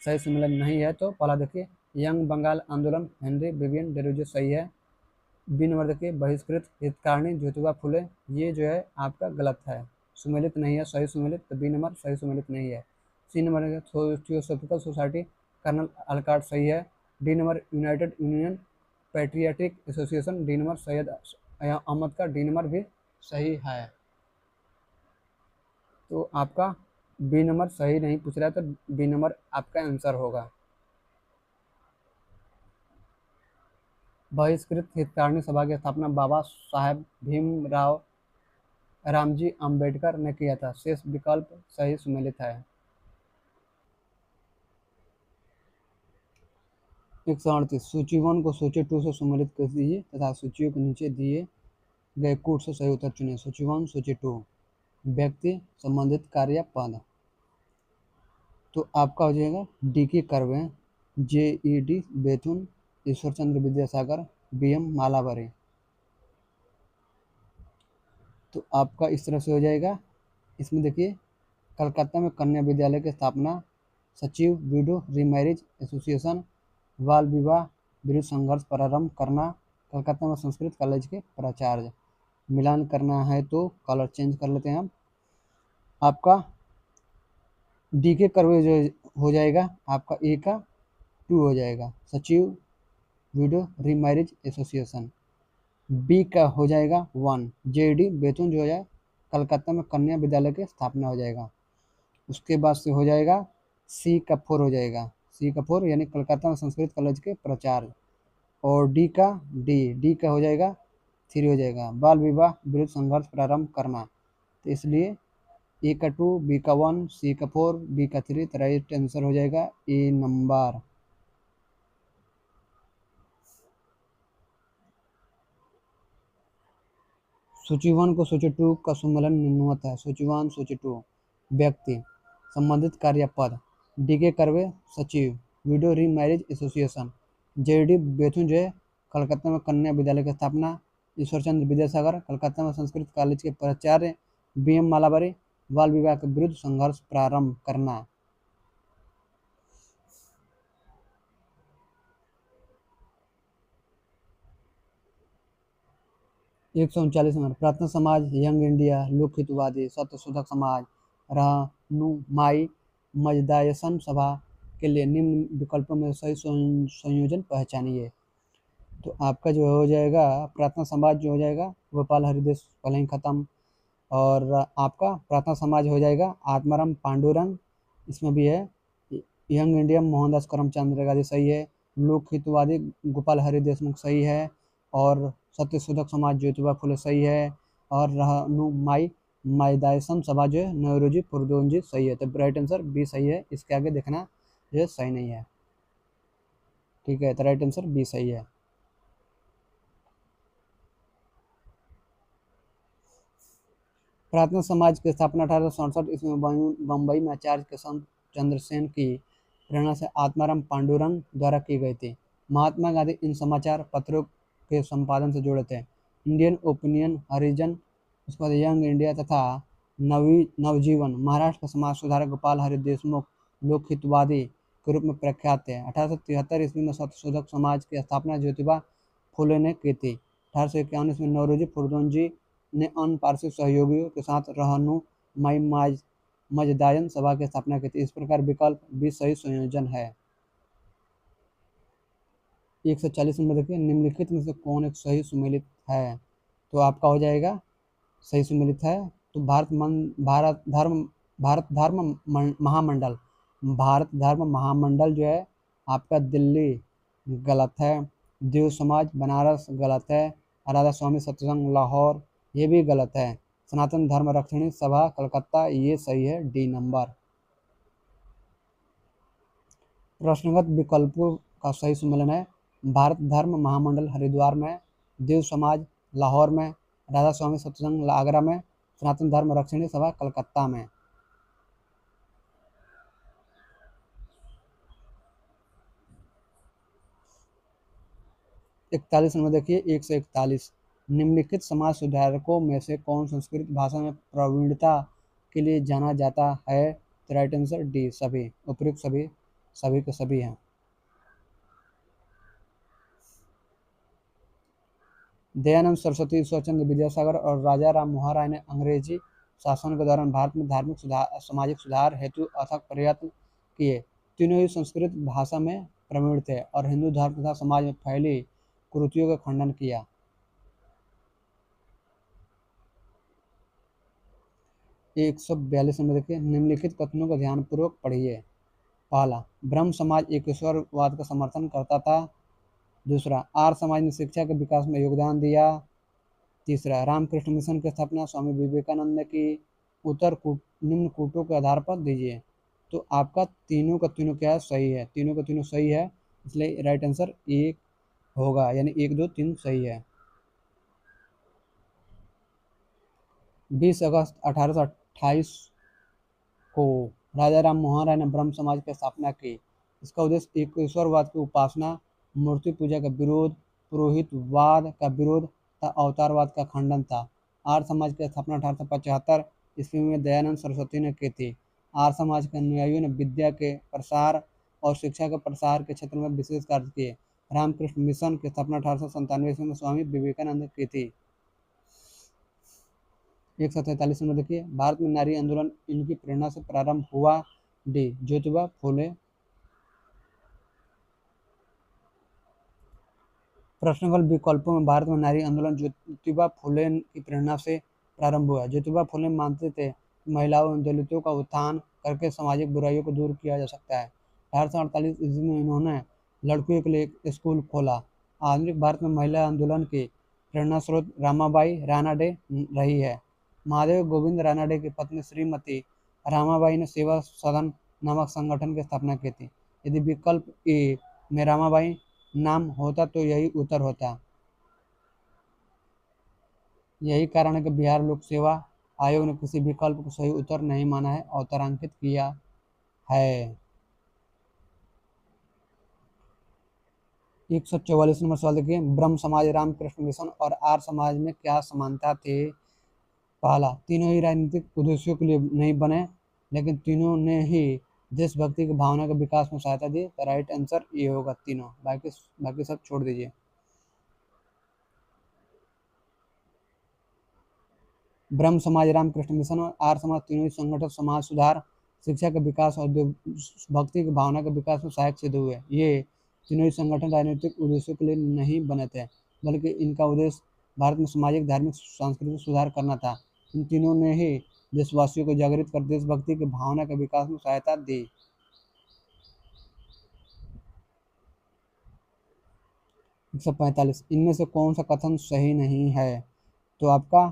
सही सम्मिलित नहीं है तो पहला देखिए यंग बंगाल आंदोलन, हेनरी विवियन डेरोजे सही है। बी नंबर देखिए बहिष्कृत हितकारिणी ज्योतिबा फुले, ये जो है आपका गलत है, सुमेलित नहीं है। सही सुमेलित तो बी नंबर सही सुमेलित नहीं है। C number Theosophical Society Colonel Olcott सही है। D number united union patriotic association, D number Syed Ahmad का, डी नंबर भी सही है। तो आपका बी नंबर सही नहीं पूछ रहा है, तो बी नंबर आपका आंसर होगा। बहिष्कृत हितकारिणी सभा की स्थापना बाबा साहेब भीमराव रामजी अम्बेडकर ने किया था। शेष विकल्प सही सुमेलित है। 138 सूची 1 को सूची 2 से सुमेलित कर दीजिए तथा सूचियों के नीचे दिए गए कूट से सही उत्तर चुनिए। सूची 1 सूची 2। व्यक्ति, संबंधित कार्य, पद। तो आपका हो जाएगा डी की curve, JED बेथुन, Ishwar Chandra Vidyasagar, BM Malabari. तो आपका इस तरह से हो जाएगा। इसमें देखिए कलकत्ता में कन्या विद्यालय की स्थापना, सचिव विडो रीमैरिज एसोसिएशन, बाल विवाह विरुद्ध संघर्ष प्रारंभ करना, कलकत्ता में संस्कृत कॉलेज के प्राचार्य। मिलान करना है तो कलर चेंज कर लेते हैं हम। आपका डी के करवे जो हो जाएगा आपका ए का 2 हो जाएगा, सचिव विडो रीमैरिज एसोसिएशन। बी का हो जाएगा 1, JD बेथुन जो हो जाए कलकत्ता में कन्या विद्यालय की स्थापना हो जाएगा। उसके बाद से हो जाएगा सी का 4 हो जाएगा, सी का 4 यानी कलकत्ता में संस्कृत कॉलेज के प्राचार्य। और डी का हो जाएगा 3 हो जाएगा, बाल विवाह विरुद्ध संघर्ष प्रारंभ करना। तो इसलिए ए का 2, बी का 1, सी का 4, बी का 3, तो राइट आंसर हो जाएगा ए नंबर। सूची 1 को सूची 2 का सम्मेलन निम्नवत है। सूची 1 सूची 2। व्यक्ति, संबंधित कार्य, पद। डी के करवे सचिव, विडो री मैरिज एसोसिएशन। JD बेथुन जो है कलकत्ता में कन्या विद्यालय की स्थापना, ईश्वर चंद्र विद्यासागर कलकत्ता में संस्कृत कॉलेज के प्राचार्य, BM मालाबारी बाल विवाह के विरुद्ध संघर्ष प्रारंभ करना। एक सौ उनचालीस नंबर प्रार्थना समाज, यंग इंडिया, लोक हितवादी, सत्यशोधक समाज, रहनुमाई मजदायसन सभा के लिए निम्न विकल्पों में सही संयोजन पहचानिए। तो आपका जो हो जाएगा प्रार्थना समाज जो हो जाएगा गोपाल हरिदेश पहले ही खत्म। और आपका प्रार्थना समाज हो जाएगा आत्माराम पांडुरंग, इसमें भी है। यंग इंडिया मोहनदास करमचंद गांधी सही है। लोक हितवादी गोपाल हरि देशमुख सही है। और सत्यशोधक समाज ज्योतिबा फुले सही है। और रहनुमाई मायदायसन सभा जो है नौरोजी फुरदोंजी सही है। तो राइट आंसर बी सही है, इसके आगे देखना जो सही नहीं है। ठीक है, तो राइट आंसर बी सही है। प्रार्थना समाज की स्थापना 1867 ईस्वी में बम्बई में आचार्य केशव चंद्र सेन की प्रेरणा से आत्माराम पांडुरंग द्वारा की गई थी। महात्मा गांधी इन समाचार पत्रों के संपादन से जुड़े थे। इंडियन ओपिनियन, हरिजन, उसके बाद यंग इंडिया तथा नवजीवन। महाराष्ट्र का समाज सुधारक गोपाल हरि देशमुख लोकहितवादी के रूप में प्रख्यात थे। 1873 ईस्वी में सत्यशोधक समाज की स्थापना ज्योतिबा फुले ने की थी। 1851 ईस्वी में नौरोजी फुरदोंजी ने अन्य पार्षद सहयोगियों के साथ रहनुमाई मजदायन सभा की स्थापना की थी। इस प्रकार विकल्प भी सही संयोजन है। 140 नंबर देखिए, निम्नलिखित में से कौन एक सही सुमेलित है? तो आपका हो जाएगा सही सुमेलित है। तो भारत धर्म महामंडल, भारत धर्म महामंडल जो है आपका दिल्ली गलत है। देव समाज बनारस गलत है। राधा स्वामी सत्संग लाहौर ये भी गलत है। सनातन धर्म रक्षणी सभा कलकत्ता ये सही है, डी नंबर। प्रश्नगत विकल्पों का सही सम्मेलन है भारत धर्म महामंडल हरिद्वार में, देव समाज लाहौर में, राधा स्वामी सत्संग आगरा में, सनातन धर्म रक्षणी सभा कलकत्ता में। 41 नंबर देखिए, 141 निम्नलिखित समाज सुधारकों में से कौन संस्कृत भाषा में प्रवीणता के लिए जाना जाता है? तो राइट आंसर डी सभी, उपयुक्त सभी, सभी के सभी हैं। दयानंद सरस्वती, ईश्वरचंद्र विद्यासागर और राजा राम मोहन राय ने अंग्रेजी शासन के दौरान भारत में धार्मिक सुधार, सामाजिक सुधार हेतु अथक प्रयत्न किए। तीनों ही संस्कृत भाषा में प्रवीण थे और हिंदू धर्म तथा समाज में फैली कुरीतियों का खंडन किया। 142 नंबर देखिए, निम्नलिखित कथनों को ध्यानपूर्वक पढ़िए। पहला, ब्रह्म समाज एकेश्वरवाद का समर्थन करता था। दूसरा, आर्य समाज ने शिक्षा के विकास में योगदान दिया। तीसरा, रामकृष्ण मिशन की स्थापना स्वामी विवेकानंद ने की। उत्तर निम्न कूटों के आधार पर दीजिए। तो आपका तीनों का तीनों क्या है? सही है, तीनों का तीनों सही है, इसलिए राइट आंसर एक होगा, यानी 1, 2, 3 सही है। 20 अगस्त 1828 को राजा राम मोहन राय ने ब्रह्म समाज की स्थापना की। इसका उद्देश्य एकेश्वरवाद की उपासना, मूर्ति पूजा का विरोध, पुरोहितवाद का विरोध तथा अवतारवाद का खंडन था। आर्य समाज की स्थापना 1875 ईस्वी में दयानंद सरस्वती ने की थी। आर्य समाज के अनुयायियों ने विद्या के प्रसार और शिक्षा के प्रसार के क्षेत्र में विशेष कार्य किए। रामकृष्ण मिशन की स्थापना 1897 ईस्वी में स्वामी विवेकानंद ने की थी। 143 नंबर देखिए, भारत में नारी आंदोलन इनकी प्रेरणा से प्रारंभ हुआ। डी ज्योतिबा फुले। प्रश्नफल विकल्पों में भारत में नारी आंदोलन ज्योतिबा फुले की प्रेरणा से प्रारंभ हुआ। ज्योतिबा फुले मानते थे कि महिलाओं एवं दलितों का उत्थान करके सामाजिक बुराइयों को दूर किया जा सकता है। 1848 ईस्वी में इन्होंने लड़कियों के लिए एक स्कूल खोला। आधुनिक भारत में महिला आंदोलन की प्रेरणा स्रोत रामाबाई रानाडे रही है। महादेव गोविंद रानाडे की पत्नी श्रीमती रामाबाई ने सेवा सदन नामक संगठन की स्थापना की थी। यदि विकल्प ए में रामाबाई नाम होता तो यही उत्तर होता। यही कारण है कि बिहार लोक सेवा आयोग ने किसी विकल्प को सही उत्तर नहीं माना है और तारांकित किया है। 144 नंबर सवाल देखिए, ब्रह्म समाज, रामकृष्ण मिशन और आर्य समाज में क्या समानता थी? पहला, तीनों ही राजनीतिक उद्देश्यों के लिए नहीं बने, लेकिन तीनों ने ही देशभक्ति की भावना के विकास में सहायता दी। तो राइट आंसर ये होगा तीनों, बाकी सब छोड़ दीजिए। ब्रह्म समाज, रामकृष्ण मिशन और आर्य समाज तीनों ही संगठन समाज सुधार, शिक्षा के विकास और भक्ति की भावना के विकास में सहायक सिद्ध हुए। ये तीनों ही संगठन राजनीतिक उद्देश्यों के लिए नहीं बने थे, बल्कि इनका उद्देश्य भारत में सामाजिक, धार्मिक, सांस्कृतिक सुधार करना था। इन तीनों ने ही देशवासियों को जागृत कर देशभक्ति की भावना के विकास में सहायता दी। 145, इनमें से कौन सा कथन सही नहीं है? तो आपका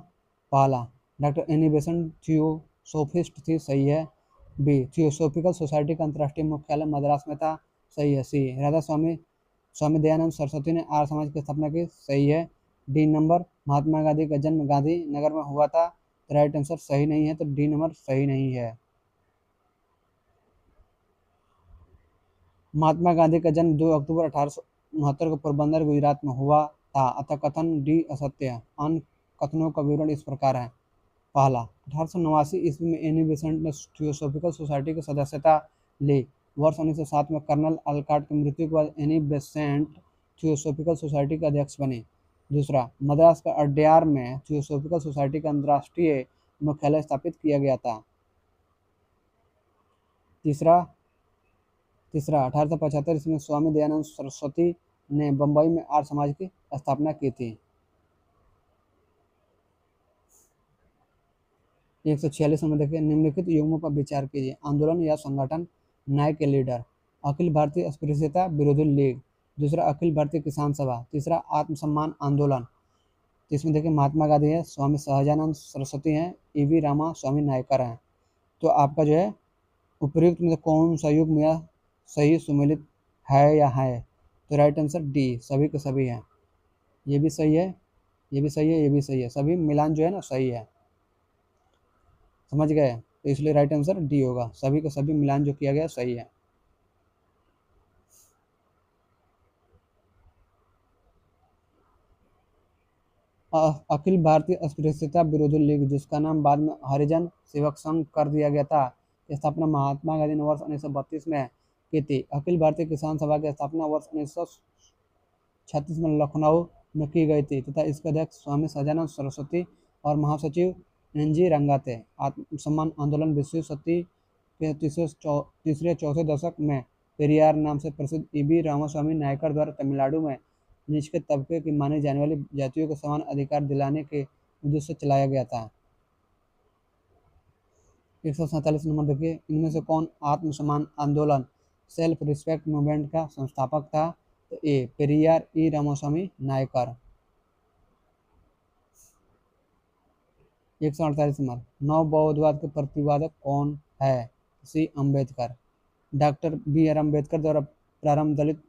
पहला, डॉक्टर एनी बेसेंट थियोसोफिस्ट थी, सही है। बी, थियोसोफिकल सोसाइटी का अंतर्राष्ट्रीय मुख्यालय मद्रास में था, सही है। सी, राधा स्वामी दयानंद सरस्वती ने आर्य समाज की स्थापना की, सही है। डी नंबर, महात्मा गांधी का जन्म गांधी नगर में हुआ था, तो राइट आंसर सही नहीं है, तो डी नंबर सही नहीं है। महात्मा गांधी का जन्म 2 अक्टूबर 1869 को पोरबंदर गुजरात में हुआ था, अतः कथन डी असत्य है। अन्य कथनों का विवरण इस प्रकार है। पहला, 1889 ईस्वी में एनी बेसेंट ने थियोसोफिकल सोसाइटी की सदस्यता ली। वर्ष 1907 में कर्नल अलकाट की मृत्यु के बाद एनी बेसेंट थियोसोफिकल सोसाइटी के अध्यक्ष बने। दूसरा, मद्रास का अड्यार में थियोसोफिकल सोसाइटी का अंतर्राष्ट्रीय मुख्यालय स्थापित किया गया था। तीसरा 1875 ईस्वी में स्वामी दयानंद सरस्वती ने बंबई में आर्य समाज की स्थापना की थी। 146 नंबर देखिए, निम्नलिखित युग्मों पर विचार कीजिए। आंदोलन या संगठन, न्याय के लीडर, अखिल भारतीय अस्पृश्यता विरोधी लीग। दूसरा, अखिल भारतीय किसान सभा। तीसरा, आत्मसम्मान आंदोलन। तो इसमें देखिए महात्मा गांधी है, स्वामी सहजानंद सरस्वती हैं, ईवी रामा स्वामी नायकर हैं। तो आपका जो है उपयुक्त में कौन सा युग्म या सही सुमेलित है या है? तो राइट आंसर डी सभी के सभी हैं। ये भी सही है, ये भी सही है, ये भी सही है, सभी मिलान जो है ना सही है। समझ गए? तो इसलिए राइट आंसर डी होगा, सभी के सभी मिलान जो किया गया सही है। अखिल भारतीय अस्पृश्यता विरोधी लीग, जिसका नाम बाद में हरिजन सेवक संघ कर दिया गया था, की स्थापना महात्मा गांधी ने वर्ष 1932 में की थी। अखिल भारतीय किसान सभा की स्थापना वर्ष 1936 में लखनऊ में की गई थी तथा इसके अध्यक्ष स्वामी सदानंद सरस्वती और महासचिव एन.जी. रंगा थे। आत्मसम्मान आंदोलन विश्व सदी के तीसरे चौथे दशक में पेरियार नाम से प्रसिद्ध ई.बी. रामास्वामी नायकर द्वारा तमिलनाडु में निचले तबके की मानी जाने वाली जातियों को समान अधिकार दिलाने के उद्देश्य से चलाया गया था। 147 नंबर देखिए, इनमें से कौन आत्मसम्मान आंदोलन सेल्फ रिस्पेक्ट मूवमेंट का संस्थापक था? तो ए पेरियार ई रामास्वामी नायकर। 148 नंबर, नव बौद्धवाद के प्रतिपादक कौन है? C Ambedkar. Doctor B R Ambedkar द्वारा प्रारंभ दलित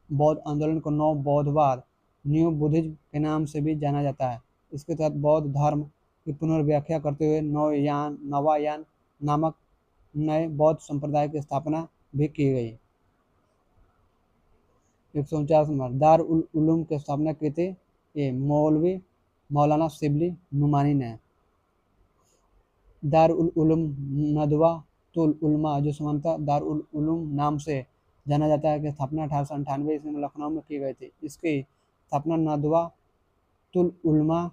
बौद्ध आंदोलन को नव बौद्धवाद न्यू बुद्धिज्म के नाम से भी जाना जाता है। इसके तहत बौद्ध धर्म की पुनर्व्याख्या करते हुए नवायान नामक नए बौद्ध संप्रदाय की स्थापना भी की गई। 149 नंबर, दार उल उलूम की स्थापना की थी? ये मौलवी मौलाना शिबली नुमानी ने। दार उल उलूम नदवा तुल उलमा, जो समानता दार उल उलूम नाम से जाना जाता है, कि स्थापना 1898 ईस्वी में लखनऊ में की गई थी। इसकी स्थापना नदवा तुल उलमा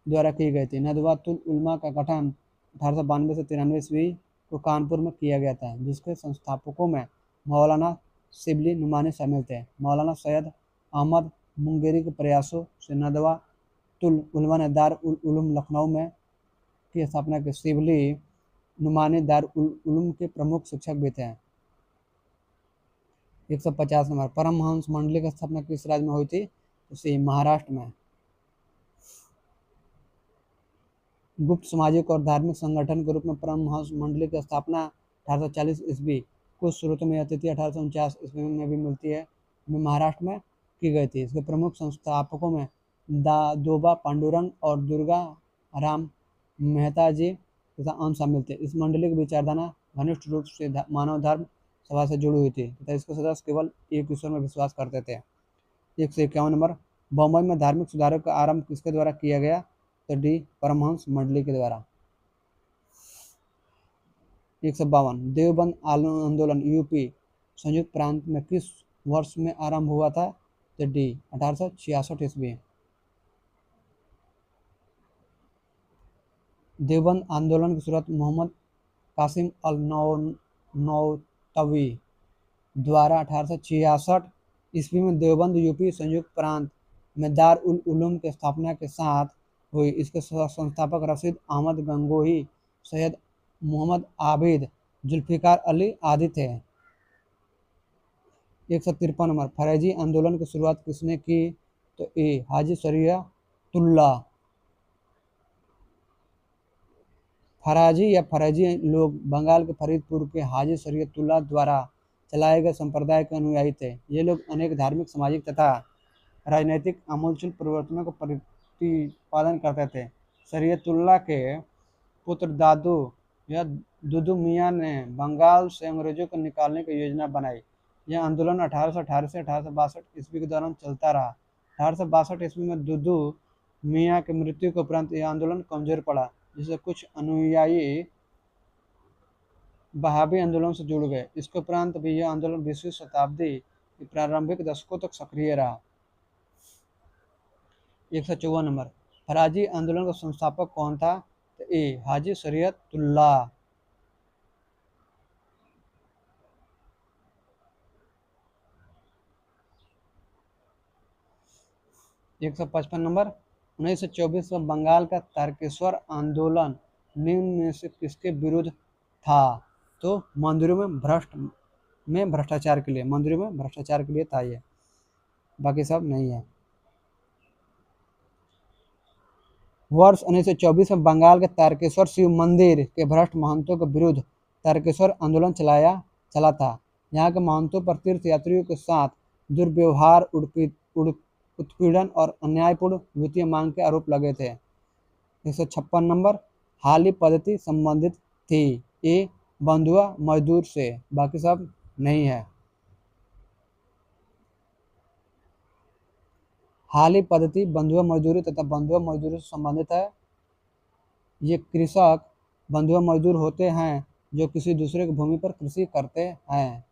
द्वारा की गई थी। नदवा तुल उलमा का गठन 1892 से 93 ईस्वी को कानपुर में किया गया था, जिसके संस्थापकों में मौलाना शिबली नुमानी शामिल थे। मौलाना सैयद अहमद मुंगेरी के प्रयासों से नदवा तुल उलमा ने दार उल उलूम लखनऊ में की स्थापना की। शिबली नुमानी दार उल उलूम के प्रमुख शिक्षक भी थे। 150 नंबर, परमहंस मंडली की स्थापना किस राज्य में हुई थी? तो महाराष्ट्र में। गुप्त सामाजिक और धार्मिक संगठन के रूप में परमहंस मंडली की स्थापना 1840 ईस्वी, कुछ स्रोतों में यह तिथि 1849 ईस्वी में भी मिलती है, में महाराष्ट्र में की गई थी। इसके प्रमुख संस्थापकों में दादोबा पांडुरंग और दुर्गा राम मेहता जी तथा अन्य शामिल थे। इस मंडली की विचारधारा घनिष्ठ रूप से मानव धर्म सभा से जुड़ी हुई थी तथा इसके सदस्य केवल एक ईश्वर में विश्वास करते थे। 151 नंबर, बम्बई में धार्मिक सुधारों का आरंभ किसके द्वारा किया गया? तो डी परमहंस मंडली के द्वारा। 152, देवबंद आंदोलन यूपी संयुक्त प्रांत में किस वर्ष में आरंभ हुआ था? तो डी 1866 ईस्वी। देवबंद आंदोलन की शुरुआत मोहम्मद कासिम अल नौतवी द्वारा 1866 ईस्वी में देवबंद यूपी संयुक्त प्रांत में दार उल उलूम की स्थापना के साथ हुई। इसके संस्थापक रशीद अहमद गंगोही, सैयद मोहम्मद आबिद, जुल्फिकार अली आदि थे। 153 नंबर, फरेजी आंदोलन की शुरुआत किसने की? तो ए हाजी शरीयतुल्लाह। फराजी या फरेजी लोग बंगाल के फरीदपुर के हाजी शरीयतुल्लाह द्वारा चलाए गए संप्रदाय के अनुयायी थे। ये लोग अनेक धार्मिक, सामाजिक तथा राजनैतिक आमूलचूल परिवर्तनों का प्रतिपादन करते थे। शरीयतुल्लाह के पुत्र दादू या दुदू मियाँ ने बंगाल से अंग्रेजों को निकालने की योजना बनाई। यह आंदोलन 1818 से 1862 ईस्वी के दौरान चलता रहा। 1862 ईस्वी में दुदू मियाँ की मृत्यु के उपरांत यह आंदोलन कमजोर पड़ा, जिससे कुछ अनुयायी वहाबी आंदोलन से जुड़ गए। इसके उपरांत भी यह आंदोलन 20वीं शताब्दी के प्रारंभिक दशकों तक सक्रिय रहा। 154 नंबर, फराजी आंदोलन का संस्थापक कौन था? तो ए हाजी शरीयतुल्लाह। 155 नंबर, 1924 में बंगाल का तारकेश्वर आंदोलन निम्न में से किसके विरुद्ध था? तो मंदिरों में भ्रष्टाचार के लिए, मंदिरों में भ्रष्टाचार के लिए था ये, बाकी सब नहीं है। वर्ष 1924 में बंगाल के तारकेश्वर शिव मंदिर के भ्रष्ट महंतों के विरुद्ध तारकेश्वर आंदोलन चला था। यहाँ के महंतों पर तीर्थयात्रियों के साथ दुर्व्यवहार, उत्पीड़न और अन्यायपूर्ण वित्तीय मांग के आरोप लगे थे। 156 नंबर, हाली पद्धति संबंधित थी? ए बंधुआ मजदूर से, बाकी सब नहीं है। हाली पद्धति बंधुआ मजदूरी तथा बंधुआ मजदूरी से संबंधित है। ये कृषक बंधुआ मजदूर होते हैं जो किसी दूसरे की भूमि पर कृषि करते हैं।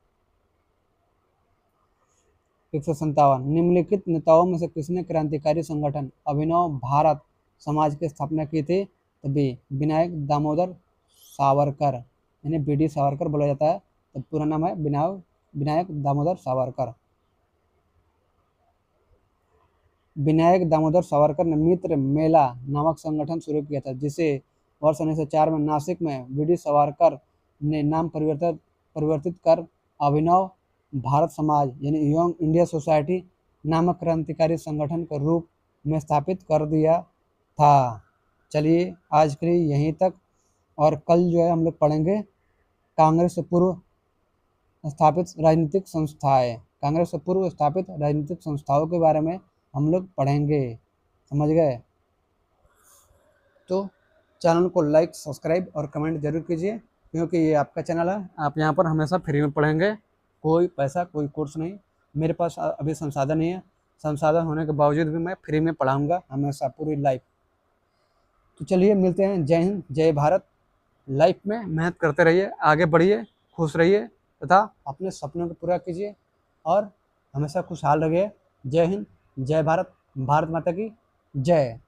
157 निम्नलिखित नेताओं में से किसने क्रांतिकारी संगठन अभिनव भारत समाज की स्थापना की थी? तो बी विनायक दामोदर सावरकर, इन्हें बीडी सावरकर बोला जाता है, तो पूरा नाम है विनायक दामोदर सावरकर। विनायक दामोदर सावरकर ने मित्र मेला नामक संगठन शुरू किया था, जिसे वर्ष 1904 में नासिक में वीडी सावरकर ने नाम परिवर्तित कर अभिनव भारत समाज यानी यंग इंडिया सोसाइटी नामक क्रांतिकारी संगठन के रूप में स्थापित कर दिया था। चलिए आज के लिए यहीं तक, और कल जो है हम लोग पढ़ेंगे कांग्रेस से पूर्व स्थापित राजनीतिक संस्थाएं। कांग्रेस से पूर्व स्थापित राजनीतिक संस्थाओं के बारे में हम लोग पढ़ेंगे। समझ गए? तो चैनल को लाइक, सब्सक्राइब और कमेंट जरूर कीजिए, क्योंकि ये आपका चैनल है। आप यहाँ पर हमेशा फ्री में पढ़ेंगे, कोई पैसा कोई कोर्स नहीं। मेरे पास अभी संसाधन नहीं है, संसाधन होने के बावजूद भी मैं फ्री में पढ़ाऊँगा हमेशा पूरी लाइफ। तो चलिए मिलते हैं। जय हिंद, जय भारत। लाइफ में मेहनत करते रहिए, आगे बढ़िए, खुश रहिए तथा अपने सपनों को पूरा कीजिए और हमेशा खुशहाल रहिए। जय हिंद, जय भारत, भारत माता की जय।